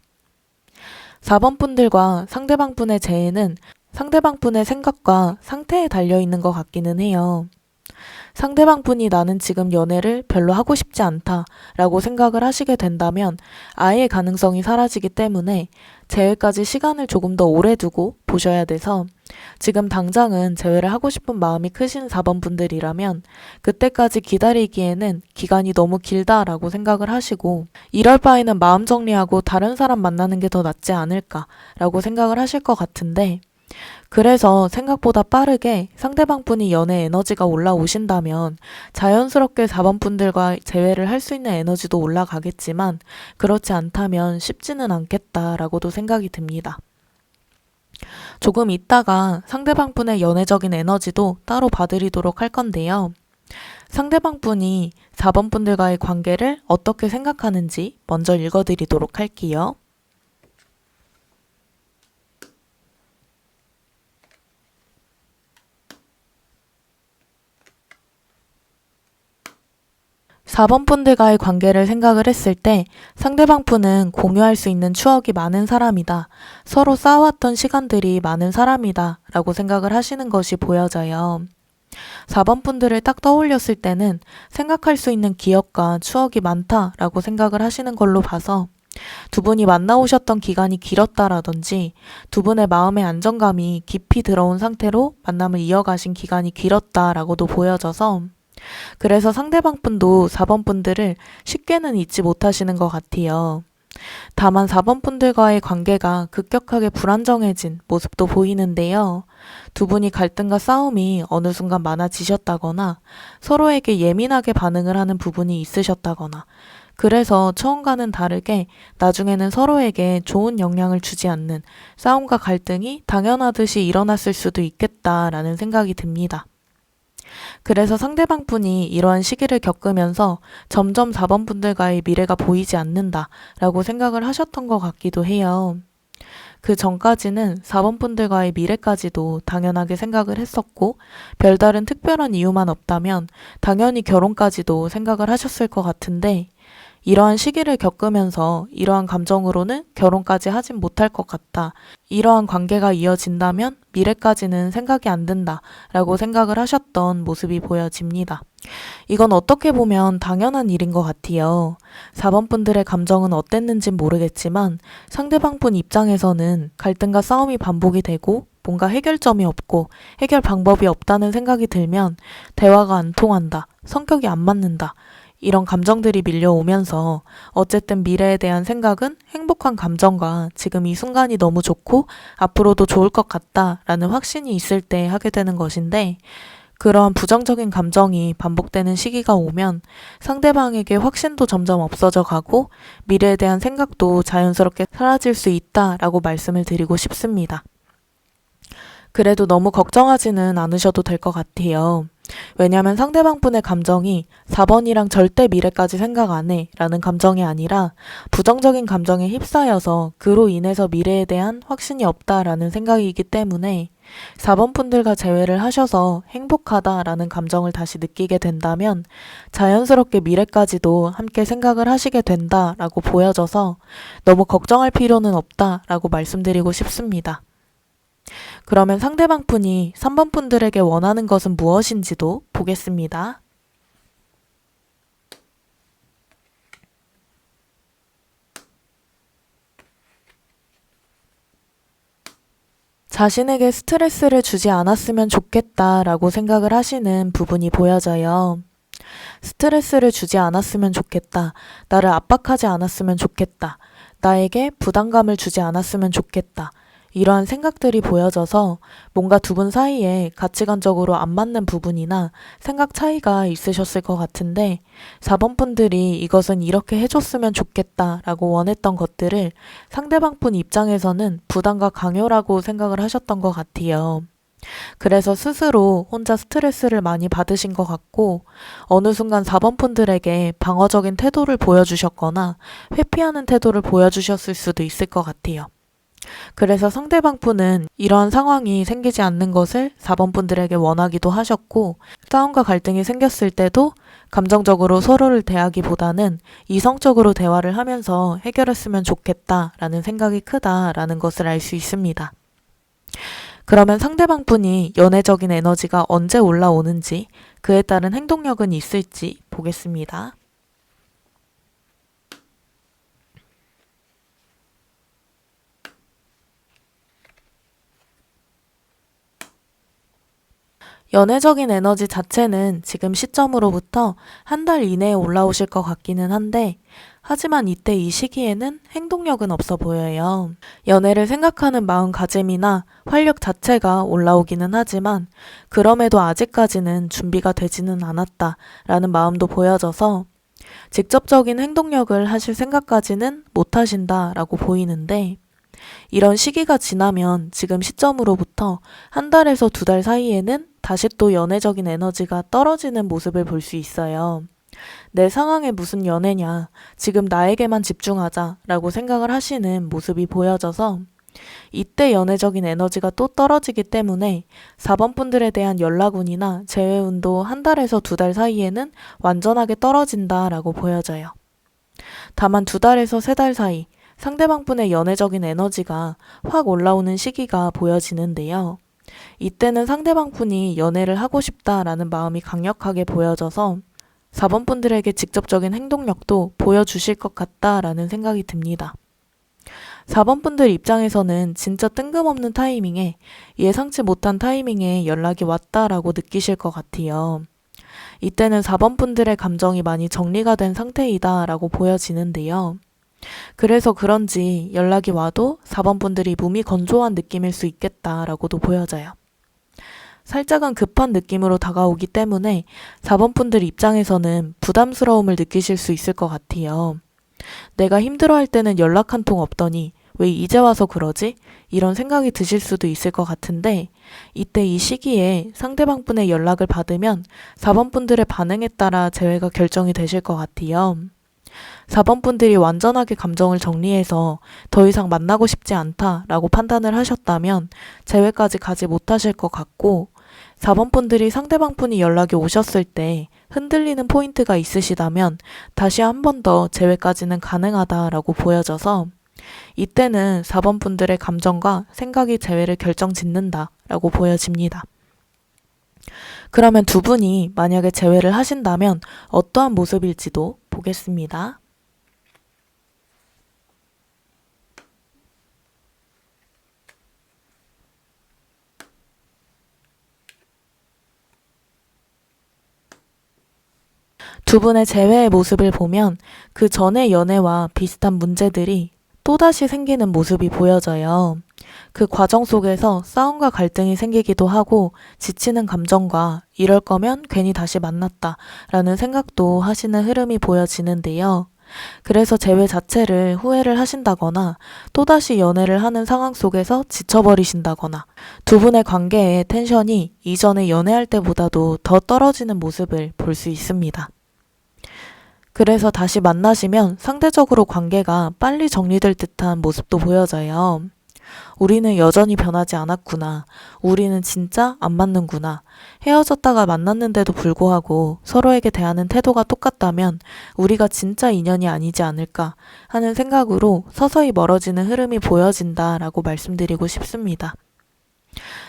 4번 분들과 상대방 분의 재해는 상대방 분의 생각과 상태에 달려있는 것 같기는 해요. 상대방 분이 나는 지금 연애를 별로 하고 싶지 않다 라고 생각을 하시게 된다면 아예 가능성이 사라지기 때문에 재회까지 시간을 조금 더 오래 두고 보셔야 돼서 지금 당장은 재회를 하고 싶은 마음이 크신 4번 분들이라면 그때까지 기다리기에는 기간이 너무 길다라고 생각을 하시고 이럴 바에는 마음 정리하고 다른 사람 만나는 게 더 낫지 않을까라고 생각을 하실 것 같은데 그래서 생각보다 빠르게 상대방 분이 연애 에너지가 올라오신다면 자연스럽게 4번 분들과 재회를 할 수 있는 에너지도 올라가겠지만 그렇지 않다면 쉽지는 않겠다라고도 생각이 듭니다. 조금 있다가 상대방 분의 연애적인 에너지도 따로 봐드리도록 할 건데요. 상대방 분이 4번 분들과의 관계를 어떻게 생각하는지 먼저 읽어드리도록 할게요. 4번 분들과의 관계를 생각을 했을 때 상대방 분은 공유할 수 있는 추억이 많은 사람이다. 서로 쌓아왔던 시간들이 많은 사람이다. 라고 생각을 하시는 것이 보여져요. 4번 분들을 딱 떠올렸을 때는 생각할 수 있는 기억과 추억이 많다라고 생각을 하시는 걸로 봐서 두 분이 만나오셨던 기간이 길었다라든지 두 분의 마음의 안정감이 깊이 들어온 상태로 만남을 이어가신 기간이 길었다라고도 보여져서 그래서 상대방 분도 4번 분들을 쉽게는 잊지 못하시는 것 같아요. 다만 4번 분들과의 관계가 급격하게 불안정해진 모습도 보이는데요. 두 분이 갈등과 싸움이 어느 순간 많아지셨다거나 서로에게 예민하게 반응을 하는 부분이 있으셨다거나 그래서 처음과는 다르게 나중에는 서로에게 좋은 영향을 주지 않는 싸움과 갈등이 당연하듯이 일어났을 수도 있겠다라는 생각이 듭니다. 그래서 상대방 분이 이러한 시기를 겪으면서 점점 4번 분들과의 미래가 보이지 않는다 라고 생각을 하셨던 것 같기도 해요. 그 전까지는 4번 분들과의 미래까지도 당연하게 생각을 했었고, 별다른 특별한 이유만 없다면 당연히 결혼까지도 생각을 하셨을 것 같은데, 이러한 시기를 겪으면서 이러한 감정으로는 결혼까지 하진 못할 것 같다. 이러한 관계가 이어진다면 미래까지는 생각이 안 든다. 라고 생각을 하셨던 모습이 보여집니다. 이건 어떻게 보면 당연한 일인 것 같아요. 4번 분들의 감정은 어땠는진 모르겠지만 상대방 분 입장에서는 갈등과 싸움이 반복이 되고 뭔가 해결점이 없고 해결 방법이 없다는 생각이 들면 대화가 안 통한다. 성격이 안 맞는다. 이런 감정들이 밀려오면서 어쨌든 미래에 대한 생각은 행복한 감정과 지금 이 순간이 너무 좋고 앞으로도 좋을 것 같다라는 확신이 있을 때 하게 되는 것인데, 그런 부정적인 감정이 반복되는 시기가 오면 상대방에게 확신도 점점 없어져 가고 미래에 대한 생각도 자연스럽게 사라질 수 있다라고 말씀을 드리고 싶습니다. 그래도 너무 걱정하지는 않으셔도 될 것 같아요. 왜냐하면 상대방 분의 감정이 4번이랑 절대 미래까지 생각 안 해 라는 감정이 아니라 부정적인 감정에 휩싸여서 그로 인해서 미래에 대한 확신이 없다라는 생각이기 때문에 4번 분들과 재회를 하셔서 행복하다라는 감정을 다시 느끼게 된다면 자연스럽게 미래까지도 함께 생각을 하시게 된다라고 보여져서 너무 걱정할 필요는 없다라고 말씀드리고 싶습니다. 그러면 상대방 분이 3번 분들에게 원하는 것은 무엇인지도 보겠습니다. 자신에게 스트레스를 주지 않았으면 좋겠다라고 생각을 하시는 부분이 보여져요. 스트레스를 주지 않았으면 좋겠다. 나를 압박하지 않았으면 좋겠다. 나에게 부담감을 주지 않았으면 좋겠다. 이러한 생각들이 보여져서 뭔가 두 분 사이에 가치관적으로 안 맞는 부분이나 생각 차이가 있으셨을 것 같은데 4번 분들이 이것은 이렇게 해줬으면 좋겠다라고 원했던 것들을 상대방 분 입장에서는 부담과 강요라고 생각을 하셨던 것 같아요. 그래서 스스로 혼자 스트레스를 많이 받으신 것 같고 어느 순간 4번 분들에게 방어적인 태도를 보여주셨거나 회피하는 태도를 보여주셨을 수도 있을 것 같아요. 그래서 상대방 분은 이러한 상황이 생기지 않는 것을 4번 분들에게 원하기도 하셨고 싸움과 갈등이 생겼을 때도 감정적으로 서로를 대하기보다는 이성적으로 대화를 하면서 해결했으면 좋겠다라는 생각이 크다라는 것을 알 수 있습니다. 그러면 상대방 분이 연애적인 에너지가 언제 올라오는지 그에 따른 행동력은 있을지 보겠습니다. 연애적인 에너지 자체는 지금 시점으로부터 한 달 이내에 올라오실 것 같기는 한데 하지만 이때 이 시기에는 행동력은 없어 보여요. 연애를 생각하는 마음가짐이나 활력 자체가 올라오기는 하지만 그럼에도 아직까지는 준비가 되지는 않았다라는 마음도 보여져서 직접적인 행동력을 하실 생각까지는 못 하신다라고 보이는데 이런 시기가 지나면 지금 시점으로부터 한 달에서 두 달 사이에는 다시 또 연애적인 에너지가 떨어지는 모습을 볼 수 있어요. 내 상황에 무슨 연애냐, 지금 나에게만 집중하자 라고 생각을 하시는 모습이 보여져서 이때 연애적인 에너지가 또 떨어지기 때문에 4번 분들에 대한 연락운이나 재회운도 한 달에서 두 달 사이에는 완전하게 떨어진다라고 보여져요. 다만 두 달에서 세 달 사이 상대방 분의 연애적인 에너지가 확 올라오는 시기가 보여지는데요. 이때는 상대방 분이 연애를 하고 싶다라는 마음이 강력하게 보여져서 4번 분들에게 직접적인 행동력도 보여주실 것 같다라는 생각이 듭니다. 4번 분들 입장에서는 진짜 뜬금없는 타이밍에 예상치 못한 타이밍에 연락이 왔다라고 느끼실 것 같아요. 이때는 4번 분들의 감정이 많이 정리가 된 상태이다라고 보여지는데요. 그래서 그런지 연락이 와도 4번 분들이 몸이 건조한 느낌일 수 있겠다라고도 보여져요. 살짝은 급한 느낌으로 다가오기 때문에 4번 분들 입장에서는 부담스러움을 느끼실 수 있을 것 같아요. 내가 힘들어할 때는 연락 한 통 없더니 왜 이제 와서 그러지? 이런 생각이 드실 수도 있을 것 같은데 이때 이 시기에 상대방 분의 연락을 받으면 4번 분들의 반응에 따라 재회가 결정이 되실 것 같아요. 4번 분들이 완전하게 감정을 정리해서 더 이상 만나고 싶지 않다라고 판단을 하셨다면 재회까지 가지 못하실 것 같고, 4번 분들이 상대방 분이 연락이 오셨을 때 흔들리는 포인트가 있으시다면 다시 한 번 더 재회까지는 가능하다라고 보여져서, 이때는 4번 분들의 감정과 생각이 재회를 결정짓는다라고 보여집니다. 그러면 두 분이 만약에 재회를 하신다면 어떠한 모습일지도 보겠습니다. 두 분의 재회의 모습을 보면 그 전의 연애와 비슷한 문제들이 또다시 생기는 모습이 보여져요. 그 과정 속에서 싸움과 갈등이 생기기도 하고 지치는 감정과 이럴 거면 괜히 다시 만났다 라는 생각도 하시는 흐름이 보여지는데요. 그래서 재회 자체를 후회를 하신다거나 또다시 연애를 하는 상황 속에서 지쳐버리신다거나 두 분의 관계의 텐션이 이전에 연애할 때보다도 더 떨어지는 모습을 볼 수 있습니다. 그래서 다시 만나시면 상대적으로 관계가 빨리 정리될 듯한 모습도 보여져요. 우리는 여전히 변하지 않았구나. 우리는 진짜 안 맞는구나. 헤어졌다가 만났는데도 불구하고 서로에게 대하는 태도가 똑같다면 우리가 진짜 인연이 아니지 않을까 하는 생각으로 서서히 멀어지는 흐름이 보여진다라고 말씀드리고 싶습니다.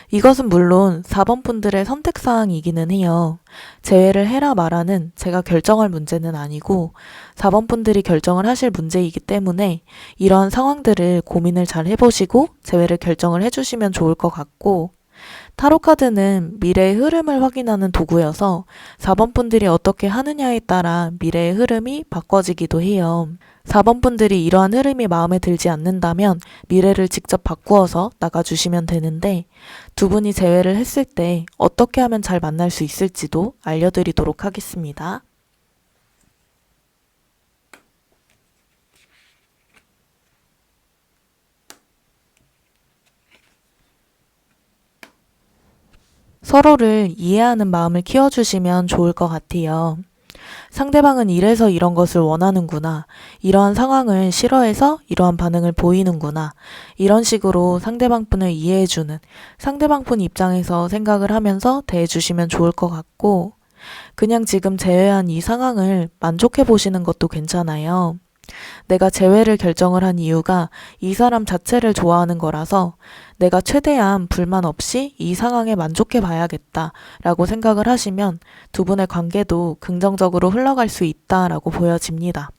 이것은 물론 4번 분들의 선택사항이기는 해요. 재회를 해라 마라는 제가 결정할 문제는 아니고 4번 분들이 결정을 하실 문제이기 때문에 이러한 상황들을 고민을 잘 해보시고 재회를 결정을 해주시면 좋을 것 같고, 타로카드는 미래의 흐름을 확인하는 도구여서 4번 분들이 어떻게 하느냐에 따라 미래의 흐름이 바꿔지기도 해요. 4번 분들이 이러한 흐름이 마음에 들지 않는다면 미래를 직접 바꾸어서 나가주시면 되는데, 두 분이 재회를 했을 때 어떻게 하면 잘 만날 수 있을지도 알려드리도록 하겠습니다. 서로를 이해하는 마음을 키워주시면 좋을 것 같아요. 상대방은 이래서 이런 것을 원하는구나. 이러한 상황을 싫어해서 이러한 반응을 보이는구나. 이런 식으로 상대방 분을 이해해주는, 상대방 분 입장에서 생각을 하면서 대해주시면 좋을 것 같고, 그냥 지금 재회한 이 상황을 만족해 보시는 것도 괜찮아요. 내가 재회를 결정을 한 이유가 이 사람 자체를 좋아하는 거라서 내가 최대한 불만 없이 이 상황에 만족해 봐야겠다 라고 생각을 하시면 두 분의 관계도 긍정적으로 흘러갈 수 있다라고 보여집니다.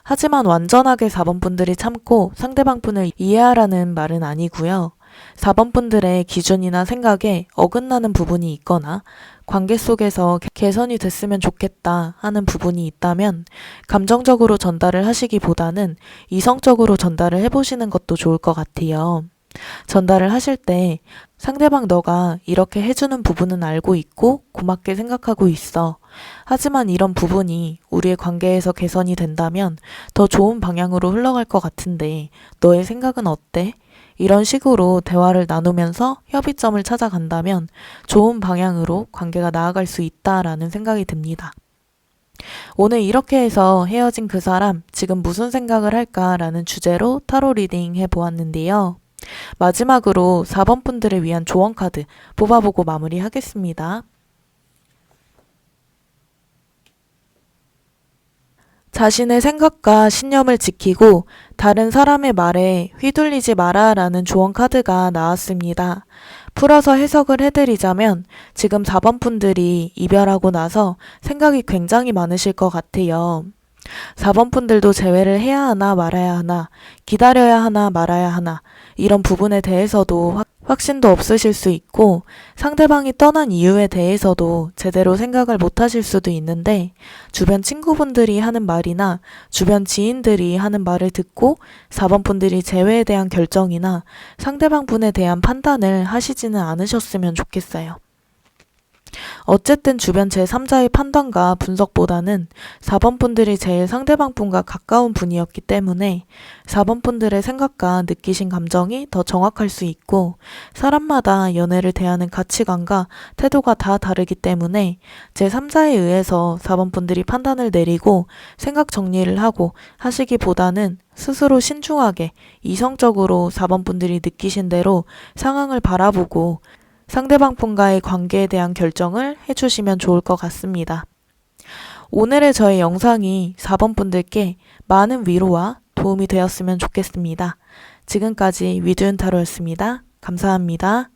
하지만 완전하게 4번 분들이 참고 상대방 분을 이해하라는 말은 아니고요. 4번 분들의 기준이나 생각에 어긋나는 부분이 있거나 관계 속에서 개선이 됐으면 좋겠다 하는 부분이 있다면 감정적으로 전달을 하시기보다는 이성적으로 전달을 해보시는 것도 좋을 것 같아요. 전달을 하실 때 상대방 너가 이렇게 해주는 부분은 알고 있고 고맙게 생각하고 있어. 하지만 이런 부분이 우리의 관계에서 개선이 된다면 더 좋은 방향으로 흘러갈 것 같은데 너의 생각은 어때? 이런 식으로 대화를 나누면서 협의점을 찾아간다면 좋은 방향으로 관계가 나아갈 수 있다라는 생각이 듭니다. 오늘 이렇게 해서 헤어진 그 사람 지금 무슨 생각을 할까라는 주제로 타로 리딩 해보았는데요. 마지막으로 4번 분들을 위한 조언 카드 뽑아보고 마무리하겠습니다. 자신의 생각과 신념을 지키고 다른 사람의 말에 휘둘리지 마라라는 조언 카드가 나왔습니다. 풀어서 해석을 해드리자면 지금 4번 분들이 이별하고 나서 생각이 굉장히 많으실 것 같아요. 4번 분들도 재회를 해야 하나 말아야 하나, 기다려야 하나 말아야 하나, 이런 부분에 대해서도 확신도 없으실 수 있고 상대방이 떠난 이유에 대해서도 제대로 생각을 못 하실 수도 있는데, 주변 친구분들이 하는 말이나 주변 지인들이 하는 말을 듣고 4번 분들이 재회에 대한 결정이나 상대방 분에 대한 판단을 하시지는 않으셨으면 좋겠어요. 어쨌든 주변 제3자의 판단과 분석보다는 4번 분들이 제일 상대방 분과 가까운 분이었기 때문에 4번 분들의 생각과 느끼신 감정이 더 정확할 수 있고 사람마다 연애를 대하는 가치관과 태도가 다 다르기 때문에 제3자에 의해서 4번 분들이 판단을 내리고 생각 정리를 하고 하시기보다는 스스로 신중하게 이성적으로 4번 분들이 느끼신 대로 상황을 바라보고 상대방 분과의 관계에 대한 결정을 해주시면 좋을 것 같습니다. 오늘의 저의 영상이 4번 분들께 많은 위로와 도움이 되었으면 좋겠습니다. 지금까지 위드윤타로였습니다. 감사합니다.